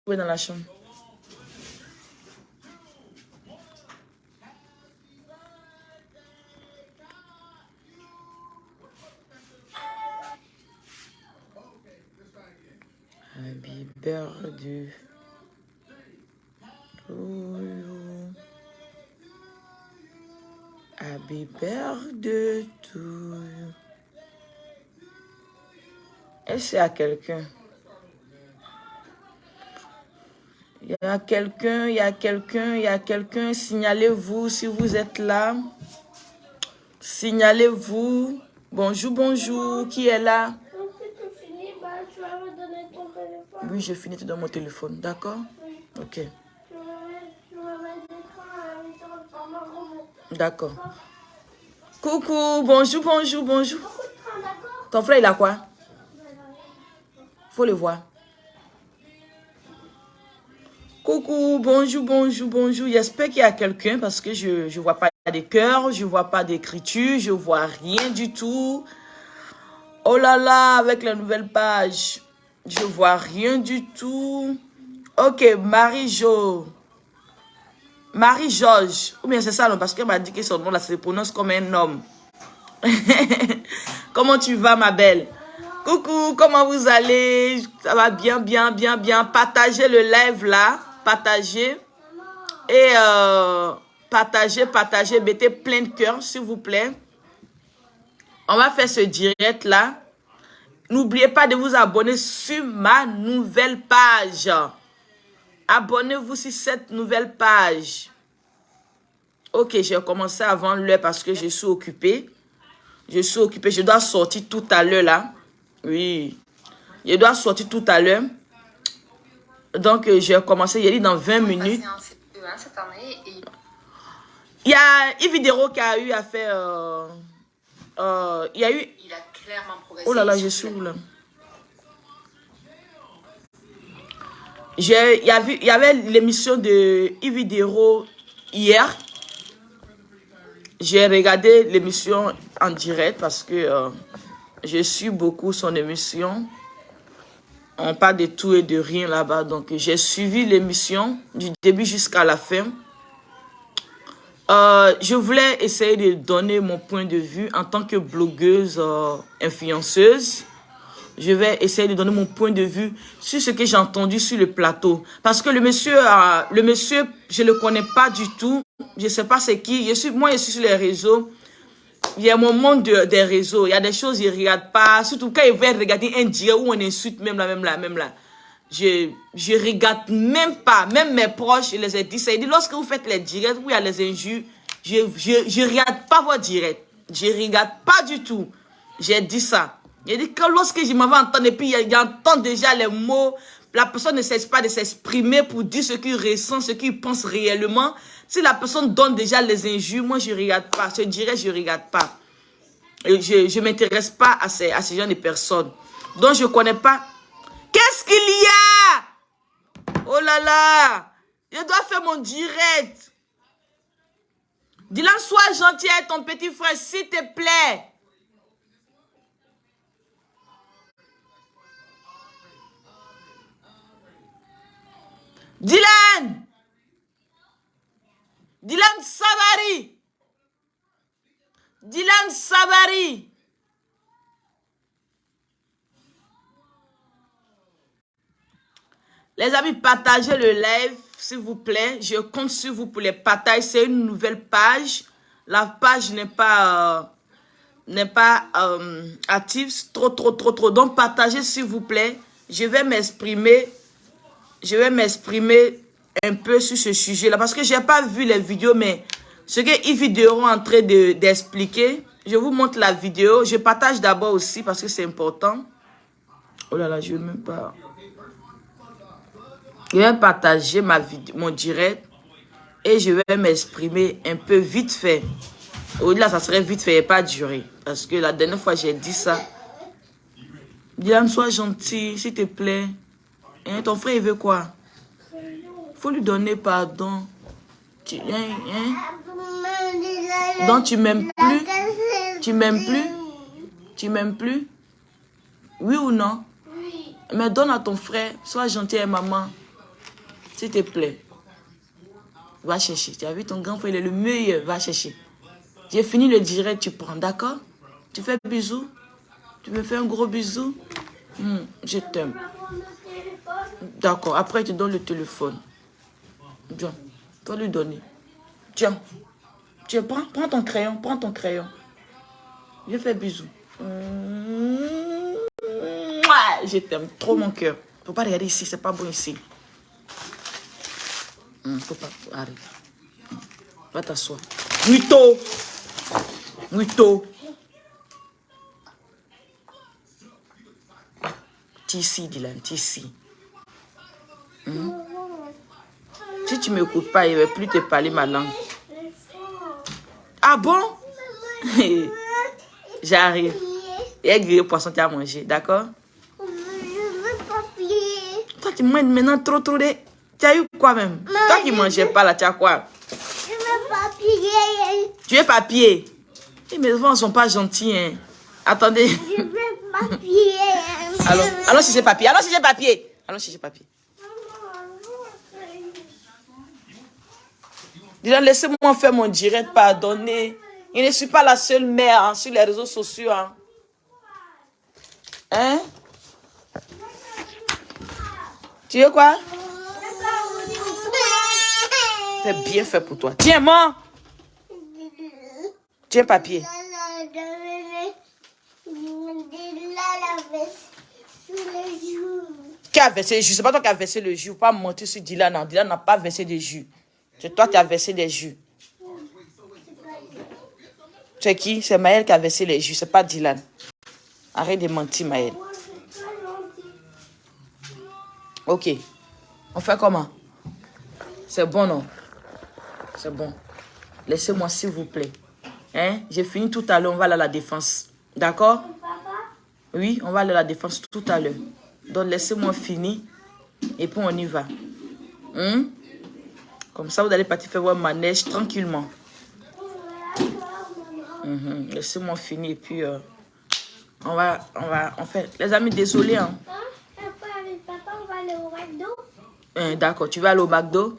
Dans la chambre. Happy birthday to you. Happy birthday to you. Est-ce qu'il y a quelqu'un? Il y a quelqu'un, il y a quelqu'un, il y a quelqu'un. Signalez-vous si vous êtes là. Signalez-vous. Bonjour, bonjour. Qui est là? Oui, je finis dans mon téléphone. D'accord? Ok. D'accord. Coucou, bonjour, bonjour, bonjour. Ton frère, il a quoi? Faut le voir. Coucou, bonjour, bonjour, bonjour. J'espère qu'il y a quelqu'un parce que je ne vois pas de cœur, je ne vois pas d'écriture, je ne vois rien du tout. Oh là là, avec la nouvelle page, je ne vois rien du tout. Ok, Marie-Jo. Marie-Georges. Ou bien c'est ça, non? Parce qu'elle m'a dit que son nom là se prononce comme un homme. Comment tu vas, ma belle? Coucou, comment vous allez? Ça va bien, bien, bien, bien. Partagez le live là. Partagez. Et partagez. Mettez plein de cœur, s'il vous plaît. On va faire ce direct là. N'oubliez pas de vous abonner sur ma nouvelle page. Abonnez-vous sur cette nouvelle page. Ok, j'ai commencé avant l'heure parce que je suis occupée. Je dois sortir tout à l'heure là. Oui. Je dois sortir tout à l'heure. Donc, j'ai commencé, j'ai dit dans 20 minutes. Il y a Yves qui a eu à faire... il y a eu... Il a clairement progressé. Oh là là, je suis où là? Il y avait l'émission de Yves hier. J'ai regardé l'émission en direct parce que je suis beaucoup son émission. On parle de tout et de rien là-bas. Donc, j'ai suivi l'émission du début jusqu'à la fin. Je voulais essayer de donner mon point de vue en tant que blogueuse, influenceuse. Je vais essayer de donner mon point de vue sur ce que j'ai entendu sur le plateau. Parce que le monsieur, je ne le connais pas du tout. Je ne sais pas c'est qui. Moi, je suis sur les réseaux. Il y a mon monde des réseaux. Il y a des choses que je ne regarde pas. Surtout quand ils veulent regarder un direct où on insulte même là. Je regarde même pas. Même mes proches, je les ai dit. Ça dit, lorsque vous faites les directs où il y a les injures, je regarde pas vos directs. Je regarde pas du tout. J'ai dit ça. J'ai dit que lorsque je m'en vais entendre, et puis j'entends déjà les mots, la personne ne cesse pas de s'exprimer pour dire ce qu'il ressent, ce qu'il pense réellement. Si la personne donne déjà les injures, moi je ne regarde pas. Je dirais je ne regarde pas. Et je ne m'intéresse pas à ces gens de personnes. Donc je ne connais pas. Qu'est-ce qu'il y a? Oh là là! Je dois faire mon direct. Dylan, sois gentil avec ton petit frère, s'il te plaît. Dylan! Dylan Savary! Dylan Savary! Les amis, partagez le live, s'il vous plaît. Je compte sur vous pour les partager. C'est une nouvelle page. La page n'est pas active. Trop. Donc, partagez, s'il vous plaît. Je vais m'exprimer un peu sur ce sujet-là. Parce que je n'ai pas vu les vidéos, mais ce que Yves est en train d'expliquer, je vous montre la vidéo. Je partage d'abord aussi parce que c'est important. Oh là là, je ne veux même pas... Je vais partager mon direct et je vais m'exprimer un peu vite fait. Au-delà, ça serait vite fait et pas durer. Parce que la dernière fois, j'ai dit ça. Dylan, sois gentil, s'il te plaît. Hein, ton frère, il veut quoi? Faut lui donner pardon. Donc, tu m'aimes plus? Tu m'aimes plus? Tu m'aimes plus? Oui ou non? Oui. Mais donne à ton frère. Sois gentil avec maman. S'il te plaît. Va chercher. Tu as vu ton grand frère, il est le meilleur. Va chercher. J'ai fini le direct, tu prends, d'accord? Tu fais bisous? Tu me fais un gros bisou? Je t'aime. D'accord, après je te donne le téléphone. Viens, tu vas lui donner. Tiens, prends ton crayon, prends ton crayon. Je fais bisous. Je t'aime trop mon cœur. Faut pas regarder ici, c'est pas bon ici. Faut pas, arrête. Va t'asseoir. Muto! Muto! Ici, Dylan, ici. Si tu ne m'écoutes pas, il ne va plus te parler ma langue. Ah bon? J'arrive. Il y a grillé poisson, tu as mangé, d'accord? Toi, tu manges maintenant trop de... Tu as eu quoi même? Toi qui ne mangeais pas là, tu as quoi? Je veux papier. Tu veux papier? Et mes enfants ne sont pas gentils, hein. Attendez. Je veux papier. Allons chercher papier. Allons chercher papier. Allons chercher papier. Déjà, laissez-moi faire mon direct, pardonnez. Je ne suis pas la seule mère hein, sur les réseaux sociaux. Hein? Tu veux quoi? C'est bien fait pour toi. Tiens, moi. Tiens, papier. Qui a versé le jus? C'est pas toi qui as versé le jus. Pas mentir sur Dylan. Non, Dylan n'a pas versé de jus. C'est toi qui as versé des jus. C'est qui? C'est Maël qui a versé les jus. C'est pas Dylan. Arrête de mentir, Maël. Ok. On fait comment? C'est bon, non? C'est bon. Laissez-moi, s'il vous plaît. Hein? J'ai fini tout à l'heure. On va aller à la défense. D'accord? Oui, on va aller à la défense tout à l'heure. Donc, laissez-moi finir. Et puis, on y va. Comme ça, vous allez partir faire votre manège tranquillement. Laissez-moi finir. Et puis, on fait... Les amis, désolé. Hein. Avec papa, on va aller au McDo. D'accord. Tu vas aller au McDo?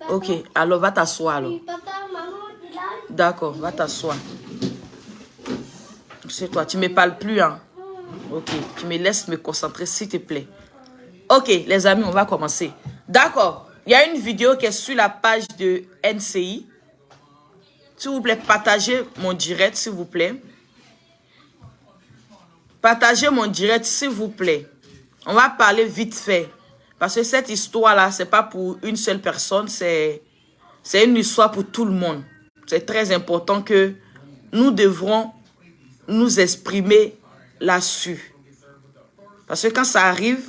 Ok. Alors, va t'asseoir. Alors. Papa, maman, là. D'accord. Va t'asseoir. C'est toi. Tu ne me parles plus. Hein. Ok. Tu me laisses me concentrer, s'il te plaît. Ok, les amis, on va commencer. D'accord. Il y a une vidéo qui est sur la page de NCI. S'il vous plaît, partagez mon direct, s'il vous plaît. Partagez mon direct, s'il vous plaît. On va parler vite fait. Parce que cette histoire-là, ce n'est pas pour une seule personne. C'est une histoire pour tout le monde. C'est très important que nous devrons nous exprimer là-dessus. Parce que quand ça arrive,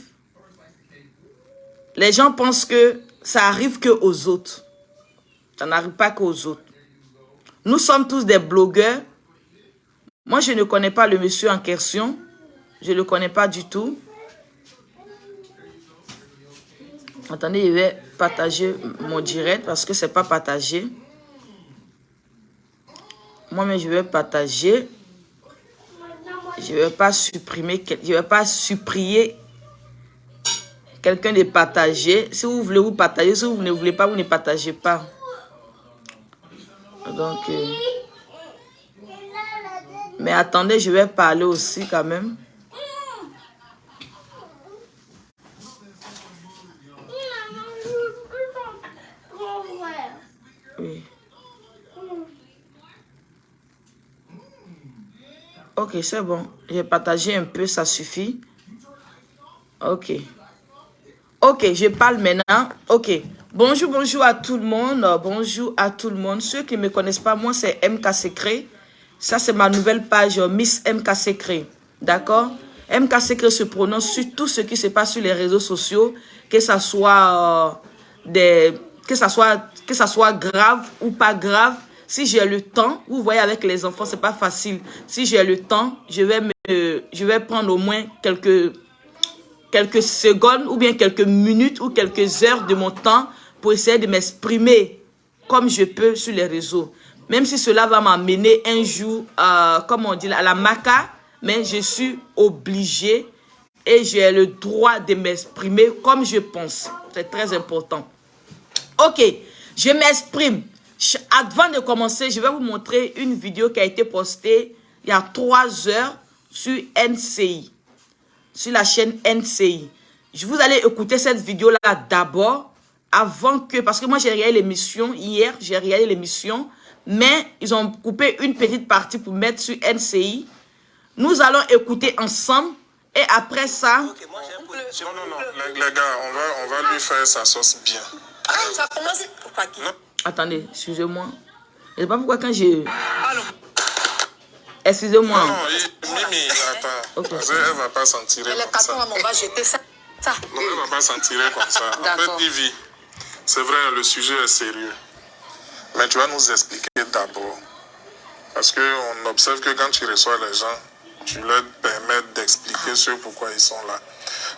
les gens pensent que ça arrive qu'aux autres. Ça n'arrive pas qu'aux autres. Nous sommes tous des blogueurs. Moi, je ne connais pas le monsieur en question. Je ne le connais pas du tout. Attendez, je vais partager mon direct parce que ce n'est pas partagé. Moi-même, je vais partager. Je ne vais pas supprimer. Je ne vais pas supprimer quelqu'un de partager. Si vous voulez, vous partagez. Si vous ne voulez pas, vous ne partagez pas. Donc, mais attendez, je vais parler aussi quand même. Oui. Ok, c'est bon. J'ai partagé un peu, ça suffit. Ok. Ok, je parle maintenant. Ok. Bonjour, bonjour à tout le monde. Bonjour à tout le monde. Ceux qui ne me connaissent pas, moi, c'est MK Secret. Ça, c'est ma nouvelle page Miss MK Secret. D'accord? MK Secret se prononce sur tout ce qui se passe sur les réseaux sociaux, que ça soit grave ou pas grave. Si j'ai le temps, vous voyez avec les enfants, c'est pas facile. Si j'ai le temps, je vais prendre au moins quelques secondes ou bien quelques minutes ou quelques heures de mon temps pour essayer de m'exprimer comme je peux sur les réseaux. Même si cela va m'amener un jour, comme on dit, à la maca, mais je suis obligée et j'ai le droit de m'exprimer comme je pense. C'est très important. Ok, je m'exprime. Avant de commencer, je vais vous montrer une vidéo qui a été postée il y a 3 heures sur NCI, sur la chaîne NCI. Vous allez écouter cette vidéo-là d'abord, avant que... Parce que moi, j'ai regardé l'émission hier, j'ai regardé l'émission, mais ils ont coupé une petite partie pour mettre sur NCI. Nous allons écouter ensemble et après ça... Okay, moi, non, les gars, on va lui faire sa sauce bien. Ah, ça commence par qui? Attendez, excusez-moi. Je ne sais pas pourquoi quand j'ai... Excusez-moi. Non, Mimi, attends. Okay. Parce qu'elle ne va pas s'en tirer Les comme ça. cartons, on va jeter ça. Non, elle ne va pas s'en tirer comme ça. En fait, Ivy, c'est vrai, le sujet est sérieux. Mais tu vas nous expliquer d'abord. Parce qu'on observe que quand tu reçois les gens, tu leur permets d'expliquer ce pourquoi ils sont là.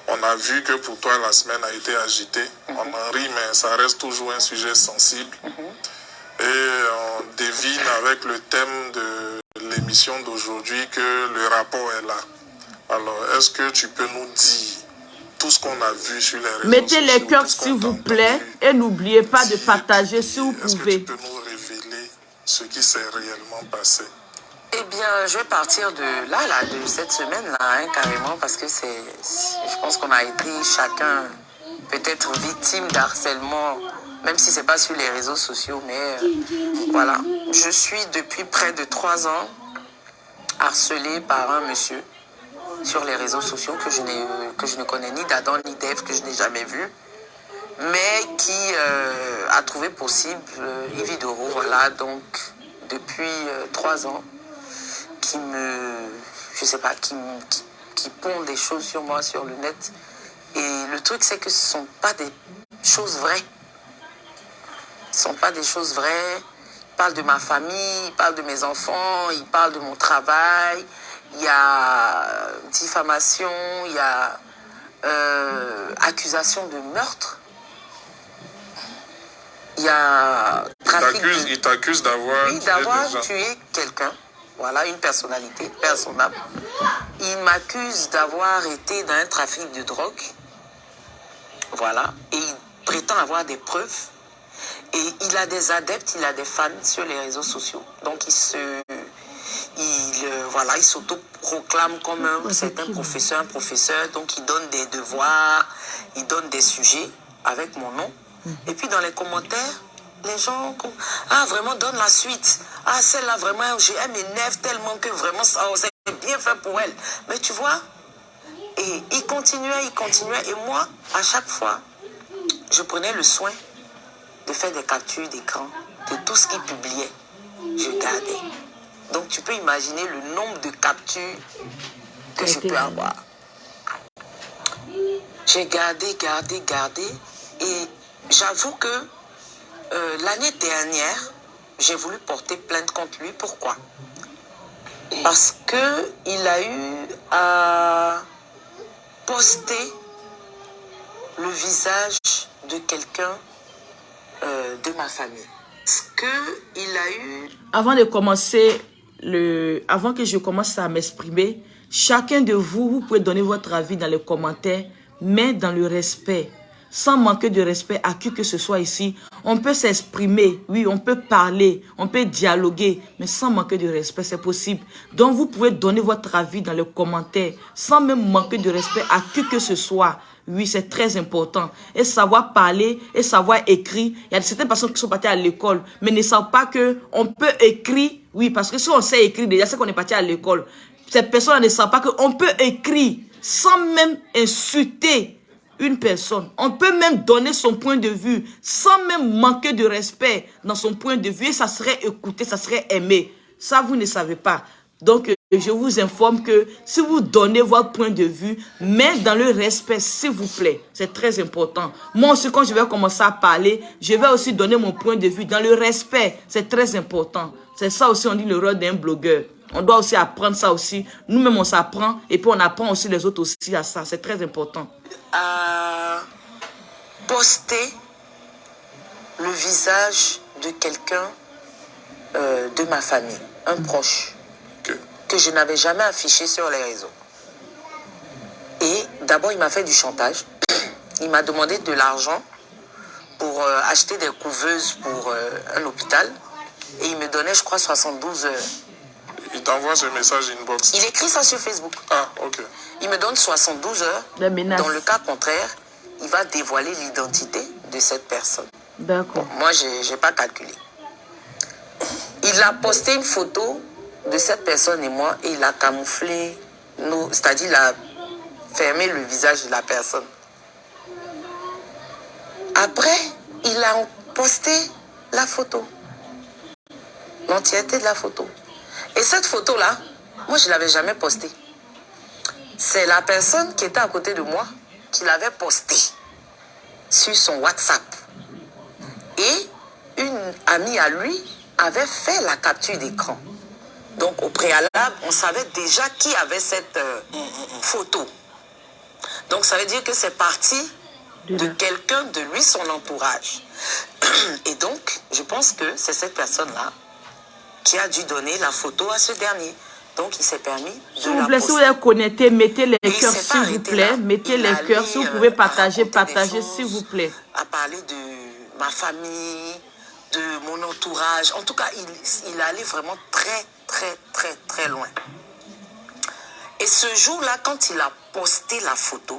On a vu que pour toi, la semaine a été agitée. On en rit, mais ça reste toujours un sujet sensible. Et on devine avec le thème de l'émission d'aujourd'hui que le rapport est là. Alors, est-ce que tu peux nous dire tout ce qu'on a vu sur les réseaux Mettez sociaux, les cœurs tout ce s'il qu'on vous t'a plaît entendu, et n'oubliez pas de partager si vous est-ce que tu pouvez. peux nous révéler ce qui s'est réellement passé? Eh bien, je vais partir de là, de cette semaine-là, hein, carrément, parce que je pense qu'on a été chacun peut-être victime d'harcèlement, même si c'est pas sur les réseaux sociaux, mais voilà. Je suis depuis près de 3 ans harcelée par un monsieur sur les réseaux sociaux que je ne connais ni d'Adam ni d'Ève, que je n'ai jamais vu, mais qui a trouvé possible Yves Doro, voilà, donc depuis 3 ans, qui pond des choses sur moi sur le net. Et le truc, c'est que ce ne sont pas des choses vraies. Ce ne sont pas des choses vraies. Il parle de ma famille, il parle de mes enfants, il parle de mon travail. Il y a diffamation, il y a accusation de meurtre. Il y a trafic Il t'accuse d'avoir tué quelqu'un. Voilà, une personnalité, personnable. Il m'accuse d'avoir été dans un trafic de drogue. Voilà. Et il prétend avoir des preuves. Et il a des adeptes, il a des fans sur les réseaux sociaux. Donc il s'auto-proclame comme un certain professeur, donc il donne des devoirs, il donne des sujets avec mon nom. Et puis dans les commentaires, les gens, vraiment donne la suite. Ah, celle-là vraiment, elle m'énerve tellement que vraiment, c'est bien fait pour elle. Mais tu vois, et il continuait, et moi, à chaque fois, je prenais le soin de faire des captures d'écran de tout ce qu'il publiait. Je gardais. Donc tu peux imaginer le nombre de captures que je peux avoir. J'ai gardé. Et j'avoue que l'année dernière, j'ai voulu porter plainte contre lui. Pourquoi? Parce qu'il a eu à poster le visage de quelqu'un de ma famille. Parce qu'il a eu... Avant de commencer, avant que je commence à m'exprimer, chacun de vous, vous pouvez donner votre avis dans les commentaires, mais dans le respect. Sans manquer de respect à qui que ce soit ici. On peut s'exprimer, oui, on peut parler, on peut dialoguer, mais sans manquer de respect, c'est possible. Donc, vous pouvez donner votre avis dans les commentaires, sans même manquer de respect à qui que ce soit. Oui, c'est très important. Et savoir parler, et savoir écrire. Il y a certaines personnes qui sont parties à l'école, mais ne savent pas qu'on peut écrire. Oui, parce que si on sait écrire, déjà, c'est qu'on est parti à l'école. Ces personnes ne savent pas qu'on peut écrire sans même insulter une personne. On peut même donner son point de vue sans même manquer de respect dans son point de vue et ça serait écouté, ça serait aimé. Ça, vous ne savez pas. Donc, je vous informe que si vous donnez votre point de vue, mais dans le respect, s'il vous plaît, c'est très important. Moi aussi, quand je vais commencer à parler, je vais aussi donner mon point de vue dans le respect. C'est très important. C'est ça aussi, on dit le rôle d'un blogueur. On doit aussi apprendre ça aussi. Nous-mêmes, on s'apprend et puis on apprend aussi les autres aussi à ça. C'est très important. À poster le visage de quelqu'un de ma famille, un proche, que je n'avais jamais affiché sur les réseaux. Et d'abord, il m'a fait du chantage. Il m'a demandé de l'argent pour acheter des couveuses pour un hôpital. Et il me donnait, je crois, 72 heures. Il t'envoie ce message inbox. Il écrit ça sur Facebook. Ah, ok. Il me donne 72 heures. Dans le cas contraire, il va dévoiler l'identité de cette personne. D'accord. Bon, moi, je n'ai pas calculé. Il a posté une photo de cette personne et moi et il a camouflé, c'est-à-dire il a fermé le visage de la personne. Après, il a posté la photo, l'entièreté de la photo. Et cette photo-là, moi, je ne l'avais jamais postée. C'est la personne qui était à côté de moi qui l'avait postée sur son WhatsApp. Et une amie à lui avait fait la capture d'écran. Donc, au préalable, on savait déjà qui avait cette photo. Donc, ça veut dire que c'est parti de quelqu'un de lui, son entourage. Et donc, je pense que c'est cette personne-là qui a dû donner la photo à ce dernier. Donc, il s'est permis de s'il vous plaît, si vous êtes connecté, mettez les cœurs, s'il vous plaît. Là. Mettez les cœurs, si vous pouvez partager, s'il vous plaît. À parler de ma famille, de mon entourage. En tout cas, il allait vraiment très loin. Et ce jour-là, quand il a posté la photo,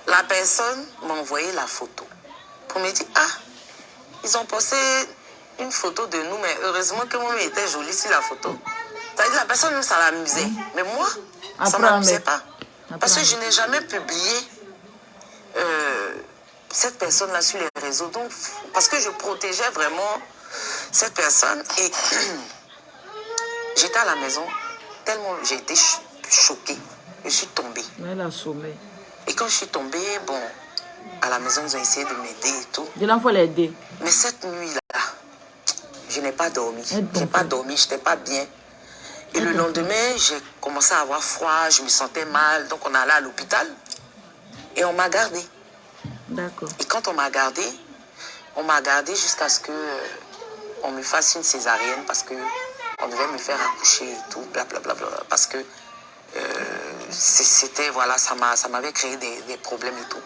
la personne m'a envoyé la photo pour me dire, ah, ils ont posté une photo de nous, mais heureusement que moi, était jolie sur la photo. C'est-à-dire la personne, ça l'amusait. Mais moi, ça ne m'amusait pas. Parce que je n'ai jamais publié cette personne-là sur les réseaux. Donc, parce que je protégeais vraiment cette personne. Et j'étais à la maison, tellement j'ai été choquée. Je suis tombée. Elle a sommé. Et quand je suis tombée, bon, à la maison, ils ont essayé de m'aider et tout. Je l'envoie l'aider. Mais cette nuit-là, je n'ai pas dormi. Je n'ai pas dormi, je n'étais pas bien. Et le lendemain, j'ai commencé à avoir froid, je me sentais mal. Donc, on est allé à l'hôpital et on m'a gardée. D'accord. Et quand on m'a gardée jusqu'à ce que on me fasse une césarienne parce que on devait me faire accoucher et tout, blablabla. Parce que c'était, voilà, ça m'avait créé des problèmes et tout.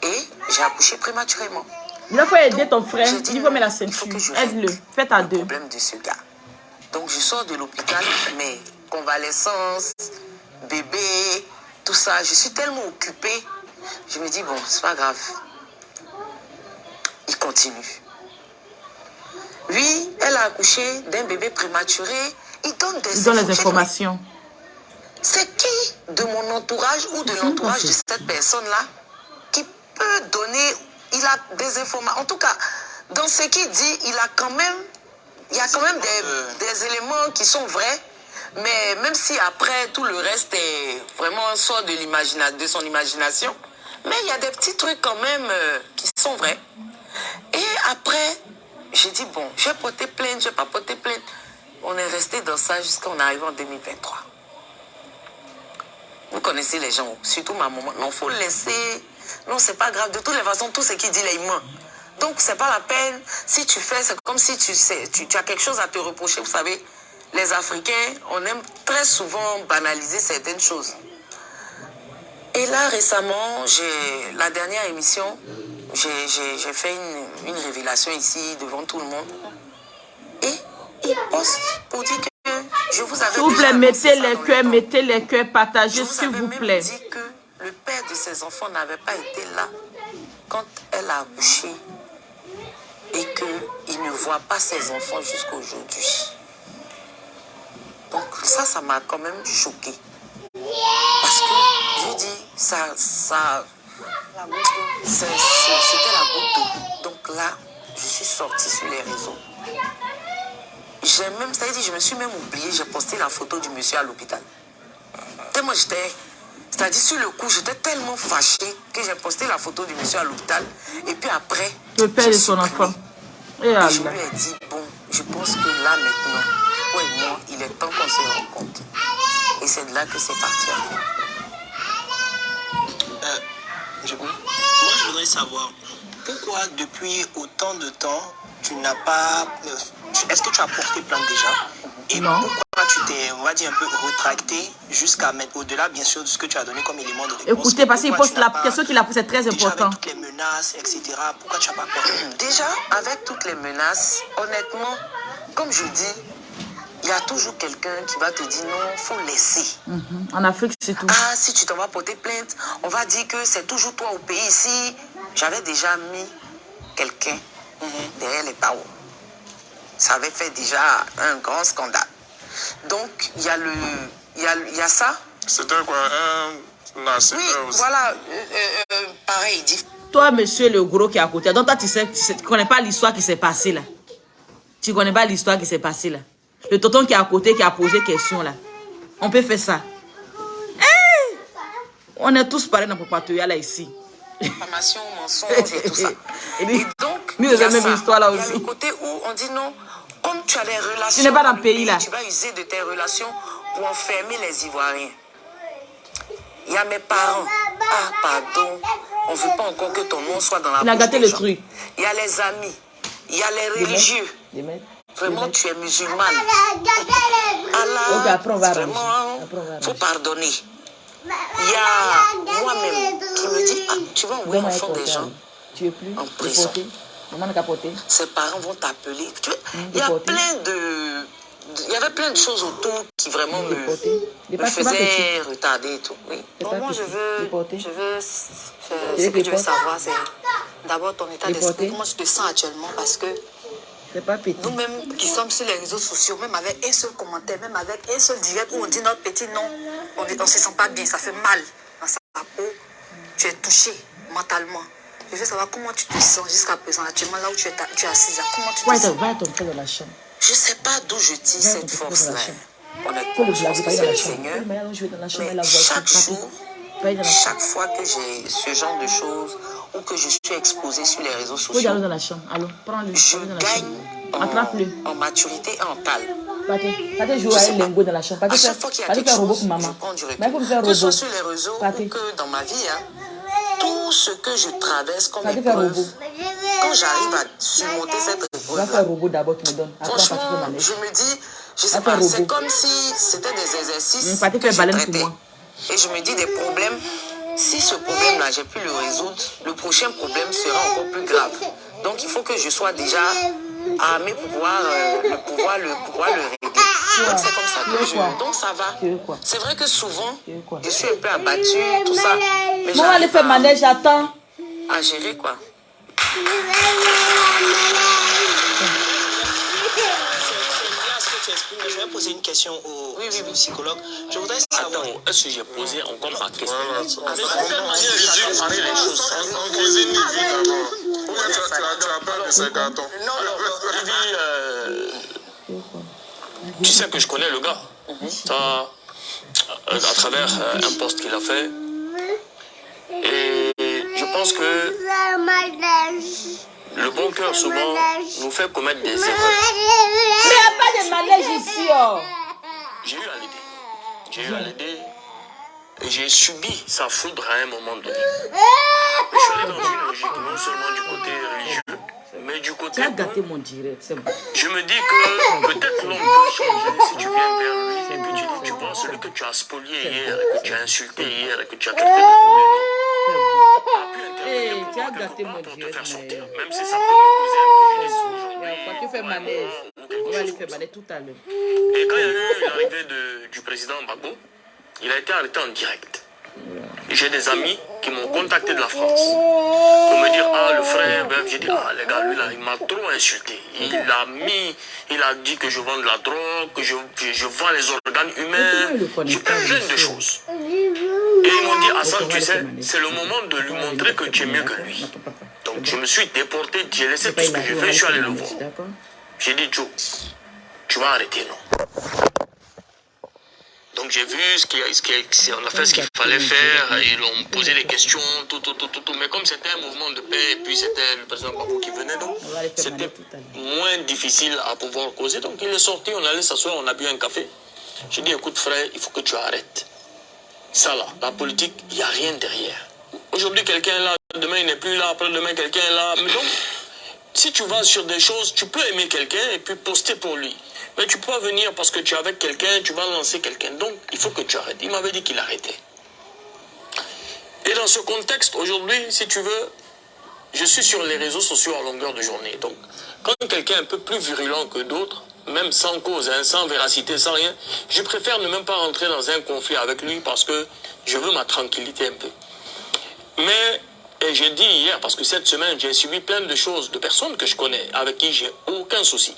Et j'ai accouché prématurément. Il faut aider ton frère, dit, il faut mettre la ceinture. Aide-le, faites à deux. Le problème de ce gars. Donc je sors de l'hôpital, mais convalescence, bébé, tout ça, je suis tellement occupée. Je me dis, bon, c'est pas grave. Il continue. Lui, elle a accouché d'un bébé prématuré. Il donne les informations. C'est qui de mon entourage ou de l'entourage de cette personne-là qui peut donner, il a des informations. En tout cas, dans ce qu'il dit, il y a quand même des éléments qui sont vrais. Mais même si après, tout le reste est vraiment sort de son imagination, mais il y a des petits trucs quand même qui sont vrais. Et après, j'ai dit, bon, je vais porter plainte, je ne vais pas porter plainte. On est resté dans ça jusqu'à on arrive en 2023. Vous connaissez les gens, surtout ma maman. Non, il faut laisser. Non, c'est pas grave. De toutes les façons, tout ce qu'il dit, il ment. Donc, c'est pas la peine. Si tu fais, c'est comme si tu as quelque chose à te reprocher. Vous savez, les Africains, on aime très souvent banaliser certaines choses. Et là, récemment, la dernière émission, j'ai fait une révélation ici devant tout le monde. Et il poste pour dire que je vous avais s'il vous plaît, mettez les cœurs, partagez, s'il vous plaît. Je vous avais même dit que le père de ses enfants n'avait pas été là quand elle a accouché et qu'il ne voit pas ses enfants jusqu'à aujourd'hui. Donc ça m'a quand même choquée. Parce que, je dis, c'était la goutte d'eau. Donc là, je suis sortie sur les réseaux. C'est-à-dire, je me suis même oubliée, j'ai posté la photo du monsieur à l'hôpital. Tellement c'est-à-dire, sur le coup, j'étais tellement fâchée que j'ai posté la photo du monsieur à l'hôpital. Et puis après, le père de son enfant. Et je lui ai dit, bon, je pense que là maintenant, toi et moi, il est temps qu'on se rencontre. Et c'est de là que c'est parti. Moi, je voudrais savoir pourquoi depuis autant de temps, tu n'as pas... Est-ce que tu as porté plainte déjà? Et non. Pourquoi tu t'es, on va dire, un peu retracté jusqu'à mettre au-delà, bien sûr, de ce que tu as donné comme élément de réponse. Écoutez, parce qu'il pose la question qu'il a posée, c'est très important. Avec toutes les menaces, etc., pourquoi tu n'as pas peur? Déjà, avec toutes les menaces, honnêtement, comme je dis, il y a toujours quelqu'un qui va te dire non, il faut laisser. En Afrique, c'est tout. Ah, si tu t'en vas porter plainte, on va dire que c'est toujours toi au pays ici. J'avais déjà mis quelqu'un derrière les barreaux. Ça avait fait déjà un grand scandale. Donc, il y a ça. C'était quoi? Un harceleur Oui, aussi. voilà, pareil, dit. Toi, monsieur le gros qui est à côté, donc toi, tu connais pas l'histoire qui s'est passée là. Tu connais pas l'histoire qui s'est passée là. Le tonton qui est à côté, qui a posé question là. On peut faire ça. Hey! On est tous pareils dans le patriote là ici. Information, mensonge et tout ça. Et donc, nous, il y a même ça. histoire là Il y a aussi. le côté où on dit non, comme tu as des relations. Tu n'es pas dans le le pays, là. Tu vas user de tes relations pour enfermer les Ivoiriens. Il y a mes parents. Ah, pardon. On ne veut pas encore que ton nom soit dans la bouche. Il a gâté des le gens. truc. Il y a les amis. Il y a les religieux. Vraiment, tu es musulmane. Allah, Ok, après on va vraiment, arranger. faut pardonner. Il y a moi-même qui me dit, ah, tu vas envoyer l'enfant des gens Tu es plus en prison. Capoté. Ses parents vont t'appeler. Il y a plein de... Il y avait plein de choses autour qui vraiment me faisaient retarder et tout. Oui. Bon, moi, je veux ce que je veux savoir, c'est d'abord ton état d'esprit. Comment tu te sens actuellement? Parce que nous-mêmes qui sommes sur les réseaux sociaux, même avec un seul commentaire, même avec un seul direct où on dit notre petit nom, on ne se sent pas bien, ça fait mal dans sa peau. Tu es touché mentalement. Je veux savoir comment tu te sens jusqu'à présent, actuellement, là où tu es assise. Comment tu te sens? Va ton dans la chambre. Je ne sais pas d'où je tire cette force-là. Faut le Je pense blaguer, que pas c'est dans la le chambre. Seigneur. Mais Mais chaque jour, chaque fois que j'ai ce genre de choses ou que je suis exposée sur les réseaux Faut sociaux, aller dans la chambre. Allô, prends-le. je gagne en maturité et en calme. Partez jouer avec Lingo dans la chambre. À chaque fois qu'il y a quelque chose, je prends du recul. Que ce soit sur les réseaux ou que dans ma vie, tout ce que je traverse comme épreuve, quand j'arrive à surmonter cette épreuve, franchement, je me dis, je sais pas, c'est comme si c'était des exercices que je traitais. Et je me dis des problèmes, si ce problème-là, j'ai pu le résoudre, le prochain problème sera encore plus grave. Donc, il faut que je sois déjà armée pour pouvoir le régler. Donc, c'est comme ça que je... Donc, ça va. C'est vrai que souvent, je suis un peu abattue, tout ça. Mais moi, aller faire manège, j'attends. À gérer, quoi. Je vais poser une question au psychologue. Je voudrais savoir. Attends, est-ce que j'ai posé encore ma question? Voilà. On cuisine Livy d'abord. Ou bien tu as peur de ces gâteaux? Livy, tu sais que je connais le gars. Ça, à travers un post qu'il a fait. Et je pense que le bon cœur souvent nous fait commettre des erreurs. Mais il n'y a pas de manège ici. Oh. J'ai eu à l'aider. Et j'ai subi sa foudre à un moment donné. Je suis allé dans une logique non seulement du côté religieux, mais du côté... Tu as gâté mon direct, c'est bon. Je me dis que peut-être l'homme peut changer si tu viens vers lui et que tu vois celui que tu as spolié hier, que tu as insulté hier, et que tu as traité de tous les noms. Tu as gâté mon Pour te direct. faire sortir, même si ça peut me causer un préjudice aujourd'hui. Quand tu fais manège, on va aller faire manège tout à l'heure. Et quand il y a eu l'arrivée du président Gbagbo, il a été arrêté en direct. J'ai des amis qui m'ont contacté de la France pour me dire, ah, le frère, ben, j'ai dit, ah, les gars, lui là, il m'a trop insulté. Il a dit que je vends de la drogue, que je vends les organes humains, j'ai plein de choses. Et ils m'ont dit, Hassan, tu sais, c'est le moment de lui montrer que tu es mieux que lui. Donc je me suis déporté, j'ai laissé tout ce que j'ai fait, je suis allé le voir. J'ai dit, Joe, tu vas arrêter, non? Donc j'ai vu on a fait ce qu'il fallait faire, ils ont posé des questions, tout. Mais comme c'était un mouvement de paix, et puis c'était le président Gbagbo qui venait, donc c'était moins difficile à pouvoir causer. Donc il est sorti, on allait s'asseoir, on a bu un café. J'ai dit, écoute frère, il faut que tu arrêtes. Ça là, la politique, il n'y a rien derrière. Aujourd'hui quelqu'un est là, demain il n'est plus là, après-demain quelqu'un est là. Mais donc, si tu vas sur des choses, tu peux aimer quelqu'un et puis poster pour lui. mais tu peux pas venir parce que tu es avec quelqu'un, tu vas lancer quelqu'un. Donc, il faut que tu arrêtes. Il m'avait dit qu'il arrêtait. Et dans ce contexte, aujourd'hui, si tu veux, je suis sur les réseaux sociaux à longueur de journée. Donc, quand quelqu'un est un peu plus virulent que d'autres, même sans cause, hein, sans véracité, sans rien, je préfère ne même pas rentrer dans un conflit avec lui parce que je veux ma tranquillité un peu. Mais, et j'ai dit hier, parce que cette semaine, j'ai subi plein de choses, de personnes que je connais, avec qui j'ai aucun souci.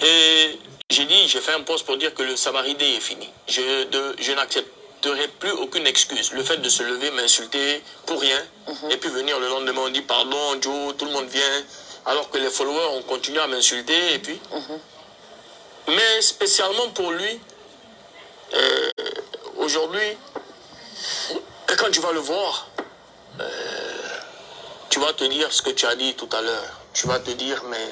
Et j'ai dit, j'ai fait un post pour dire que le Samaridé est fini. Je n'accepterai plus aucune excuse. Le fait de se lever, m'insulter pour rien, et puis venir le lendemain, on dit pardon, Joe, tout le monde vient, alors que les followers ont continué à m'insulter, et puis... Mais spécialement pour lui, aujourd'hui, quand tu vas le voir, tu vas te dire ce que tu as dit tout à l'heure. Tu vas te dire, mais...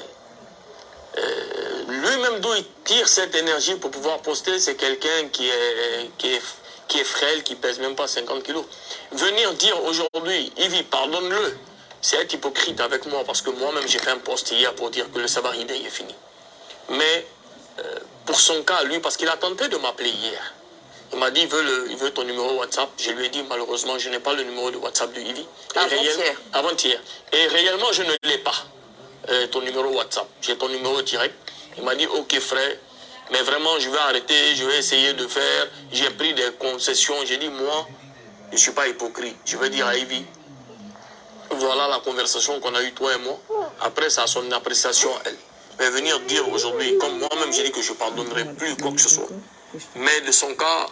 lui-même d'où il tire cette énergie pour pouvoir poster, c'est quelqu'un qui est frêle, qui pèse même pas 50 kilos. Venir dire aujourd'hui, Ivy, pardonne-le, c'est être hypocrite avec moi, parce que moi-même j'ai fait un post hier pour dire que le Samaridé est fini. Mais pour son cas, lui, parce qu'il a tenté de m'appeler hier, il m'a dit, il veut ton numéro WhatsApp. Je lui ai dit, malheureusement, je n'ai pas le numéro de WhatsApp de Ivy. Avant-hier. Et réellement, je ne l'ai pas. Ton numéro WhatsApp. J'ai ton numéro direct. Il m'a dit, ok frère, mais vraiment je vais arrêter, je vais essayer de faire. J'ai pris des concessions. J'ai dit, moi, je ne suis pas hypocrite. Je vais dire à Ivy, voilà la conversation qu'on a eue toi et moi. Après, ça a son appréciation, elle. Mais venir dire aujourd'hui, comme moi-même j'ai dit que je ne pardonnerai plus quoi que ce soit. Mais de son cas,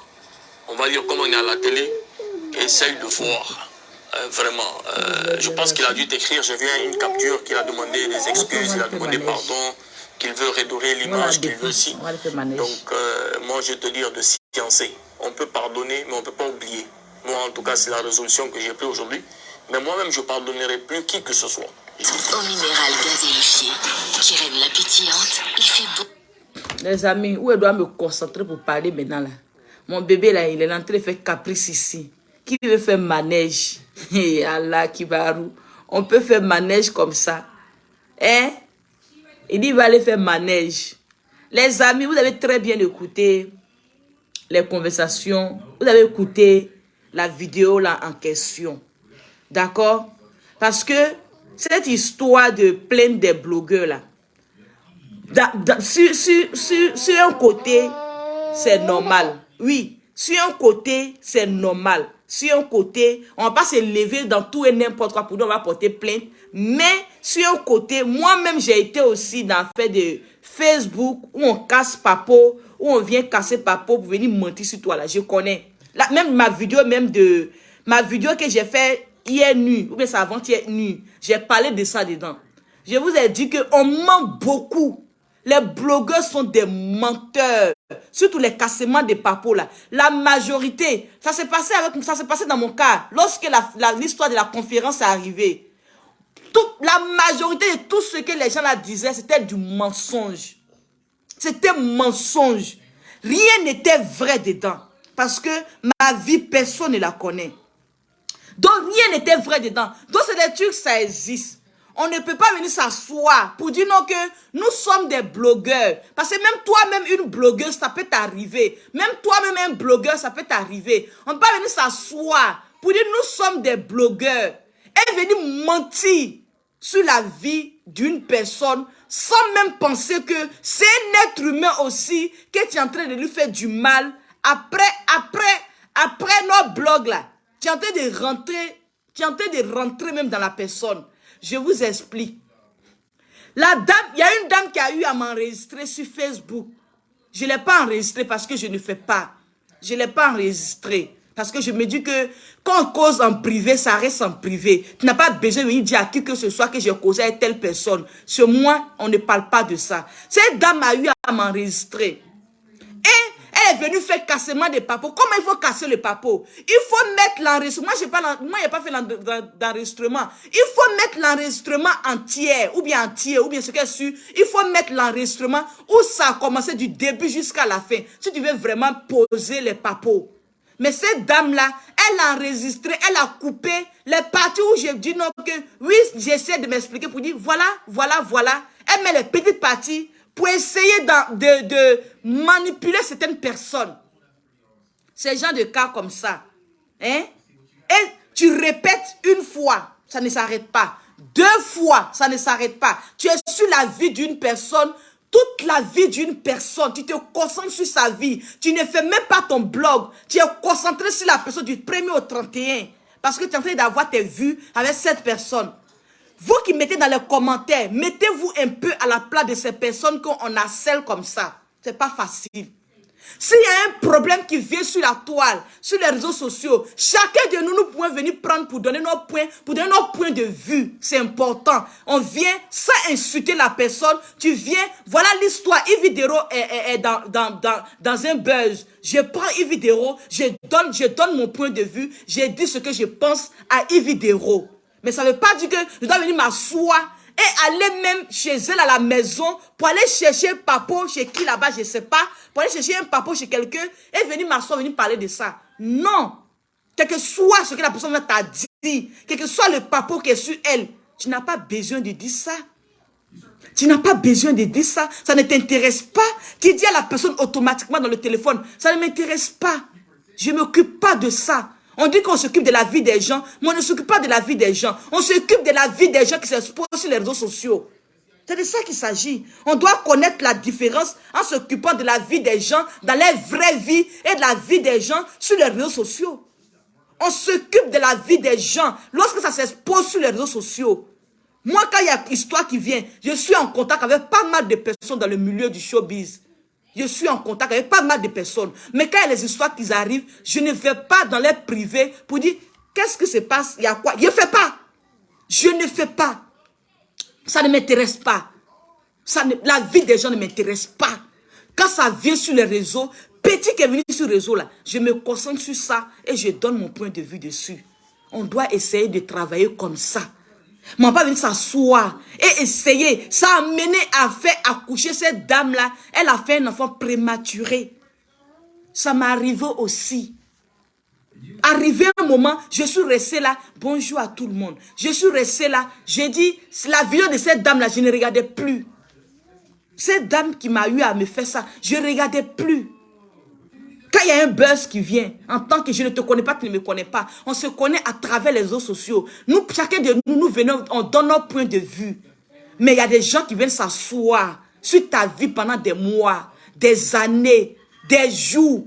on va dire comme on est à la télé, essaye de voir. Vraiment, je pense qu'il a dû t'écrire, je viens une capture, qu'il a demandé des excuses, il a demandé pardon, qu'il veut redorer l'image, qu'il veut si. Donc, moi, je vais te dire de sciencer. On peut pardonner, mais on ne peut pas oublier. Moi, en tout cas, c'est la résolution que j'ai prise aujourd'hui. Mais moi-même, je ne pardonnerai plus qui que ce soit. Eau minérale gazéifiée, qui règle la pétillante, il fait beau. Les amis, où je dois me concentrer pour parler maintenant là? Mon bébé là, il est en train de faire caprice ici. Qui veut faire manège? Et Allah Kibarou, on peut faire manège comme ça. Hein? Il dit il va aller faire manège. Les amis, vous avez très bien écouté les conversations. Vous avez écouté la vidéo là en question. D'accord? Parce que cette histoire de plainte des blogueurs là, sur un côté, c'est normal. Oui, sur un côté, c'est normal. Sur un côté, on va pas se lever dans tout et n'importe quoi pour nous, on va porter plainte. Mais sur un côté, moi-même, j'ai été aussi dans l'affaire de Facebook où on casse Papo, où on vient casser Papo pour venir mentir sur toi là. Je connais. Là, même ma vidéo que j'ai fait hier nuit, ou bien c'est avant-hier nuit, j'ai parlé de ça dedans. Je vous ai dit qu'on ment beaucoup. Les blogueurs sont des menteurs. Surtout les cassements de Papo là. La majorité, ça s'est passé dans mon cas. Lorsque l'histoire de la conférence est arrivée, la majorité de tout ce que les gens là disaient, c'était du mensonge. C'était mensonge. Rien n'était vrai dedans. Parce que ma vie, personne ne la connaît. Donc rien n'était vrai dedans. Donc c'est des trucs, ça existe. On ne peut pas venir s'asseoir pour dire non que nous sommes des blogueurs. Parce que même toi-même, une blogueuse, ça peut t'arriver. Même toi-même, un blogueur, ça peut t'arriver. On ne peut pas venir s'asseoir pour dire nous sommes des blogueurs. Et venir mentir sur la vie d'une personne sans même penser que c'est un être humain aussi que tu es en train de lui faire du mal. Après nos blogs là, tu es en train de rentrer même dans la personne. Je vous explique. La dame, il y a une dame qui a eu à m'enregistrer sur Facebook. Je ne l'ai pas enregistré parce que je ne fais pas. Je ne l'ai pas enregistré. Parce que je me dis que quand on cause en privé, ça reste en privé. Tu n'as pas besoin de venir dire à qui que ce soit que j'ai causé avec telle personne. Sur moi, on ne parle pas de ça. Cette dame a eu à m'enregistrer. Et elle est venue faire cassement des papos. Comment il faut casser le papo? Il faut mettre l'enregistrement. Moi, je n'ai pas fait d'enregistrement. Il faut mettre l'enregistrement entier, ou bien ce qu'elle suit. Il faut mettre l'enregistrement où ça a commencé du début jusqu'à la fin. Si tu veux vraiment poser les papos. Mais cette dame-là, elle a enregistré, elle a coupé les parties où j'ai dit non que, oui, j'essaie de m'expliquer pour dire, voilà. Elle met les petites parties pour essayer de manipuler certaines personnes. Ces gens de cas comme ça. Hein? Et tu répètes une fois, ça ne s'arrête pas. 2 fois, ça ne s'arrête pas. Tu es sur la vie d'une personne, toute la vie d'une personne. Tu te concentres sur sa vie. Tu ne fais même pas ton blog. Tu es concentré sur la personne du 1er au 31. Parce que tu es en train d'avoir tes vues avec cette personne. Vous qui mettez dans les commentaires, mettez-vous un peu à la place de ces personnes qu'on harcèle comme ça. C'est pas facile. S'il y a un problème qui vient sur la toile, sur les réseaux sociaux, chacun de nous pouvons venir prendre pour donner nos points de vue. C'est important. On vient sans insulter la personne. Tu viens, voilà l'histoire. Yves Dero est dans un buzz. Je prends Yves Dero, je donne mon point de vue. Je dis ce que je pense à Yves Dero. Mais ça ne veut pas dire que je dois venir m'asseoir et aller même chez elle à la maison pour aller chercher un papo chez qui là-bas, je ne sais pas, pour aller chercher un papo chez quelqu'un et venir m'asseoir, venir parler de ça. Non. Quel que soit ce que la personne t'a dit, quel que soit le papo qui est sur elle, tu n'as pas besoin de dire ça. Tu n'as pas besoin de dire ça. Ça ne t'intéresse pas. Qui dit à la personne automatiquement dans le téléphone, ça ne m'intéresse pas. Je ne m'occupe pas de ça. On dit qu'on s'occupe de la vie des gens, mais on ne s'occupe pas de la vie des gens. On s'occupe de la vie des gens qui s'exposent sur les réseaux sociaux. C'est de ça qu'il s'agit. On doit connaître la différence en s'occupant de la vie des gens dans leur vraie vie et de la vie des gens sur les réseaux sociaux. On s'occupe de la vie des gens lorsque ça s'expose sur les réseaux sociaux. Moi, quand il y a une histoire qui vient, je suis en contact avec pas mal de personnes dans le milieu du showbiz. Je suis en contact avec pas mal de personnes. Mais quand il y a les histoires qui arrivent, je ne vais pas dans les privés pour dire qu'est-ce qui se passe, il y a quoi. Je ne fais pas. Je ne fais pas. Ça ne m'intéresse pas. La vie des gens ne m'intéresse pas. Quand ça vient sur les réseaux, petit qui est venu sur le réseau là, je me concentre sur ça et je donne mon point de vue dessus. On doit essayer de travailler comme ça. Mais on va venir s'asseoir et essayer. Ça a mené à faire accoucher cette dame-là. Elle a fait un enfant prématuré. Ça m'est arrivé aussi. Arrivé un moment, je suis restée là. Bonjour à tout le monde. Je suis restée là. J'ai dit, la vidéo de cette dame-là, je ne regardais plus. Cette dame qui m'a eu à me faire ça, je ne regardais plus. Quand il y a un buzz qui vient, en tant que je ne te connais pas, tu ne me connais pas, on se connaît à travers les réseaux sociaux. Nous, chacun de nous, nous venons, on donne notre point de vue. Mais il y a des gens qui viennent s'asseoir sur ta vie pendant des mois, des années, des jours.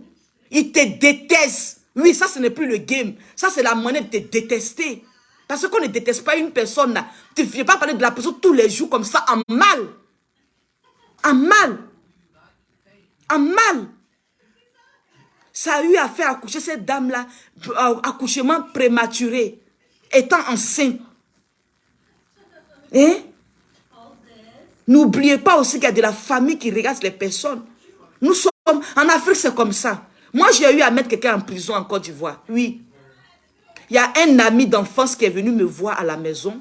Ils te détestent. Oui, ça, ce n'est plus le game. Ça, c'est la manière de te détester. Parce qu'on ne déteste pas une personne là. Tu ne viens pas parler de la personne tous les jours comme ça, en mal. En mal. En mal. Ça a eu à faire accoucher cette dame-là, accouchement prématuré, étant enceinte. Hein? N'oubliez pas aussi qu'il y a de la famille qui regarde les personnes. Nous sommes, en Afrique c'est comme ça. Moi j'ai eu à mettre quelqu'un en prison en Côte d'Ivoire. Oui. Il y a un ami d'enfance qui est venu me voir à la maison.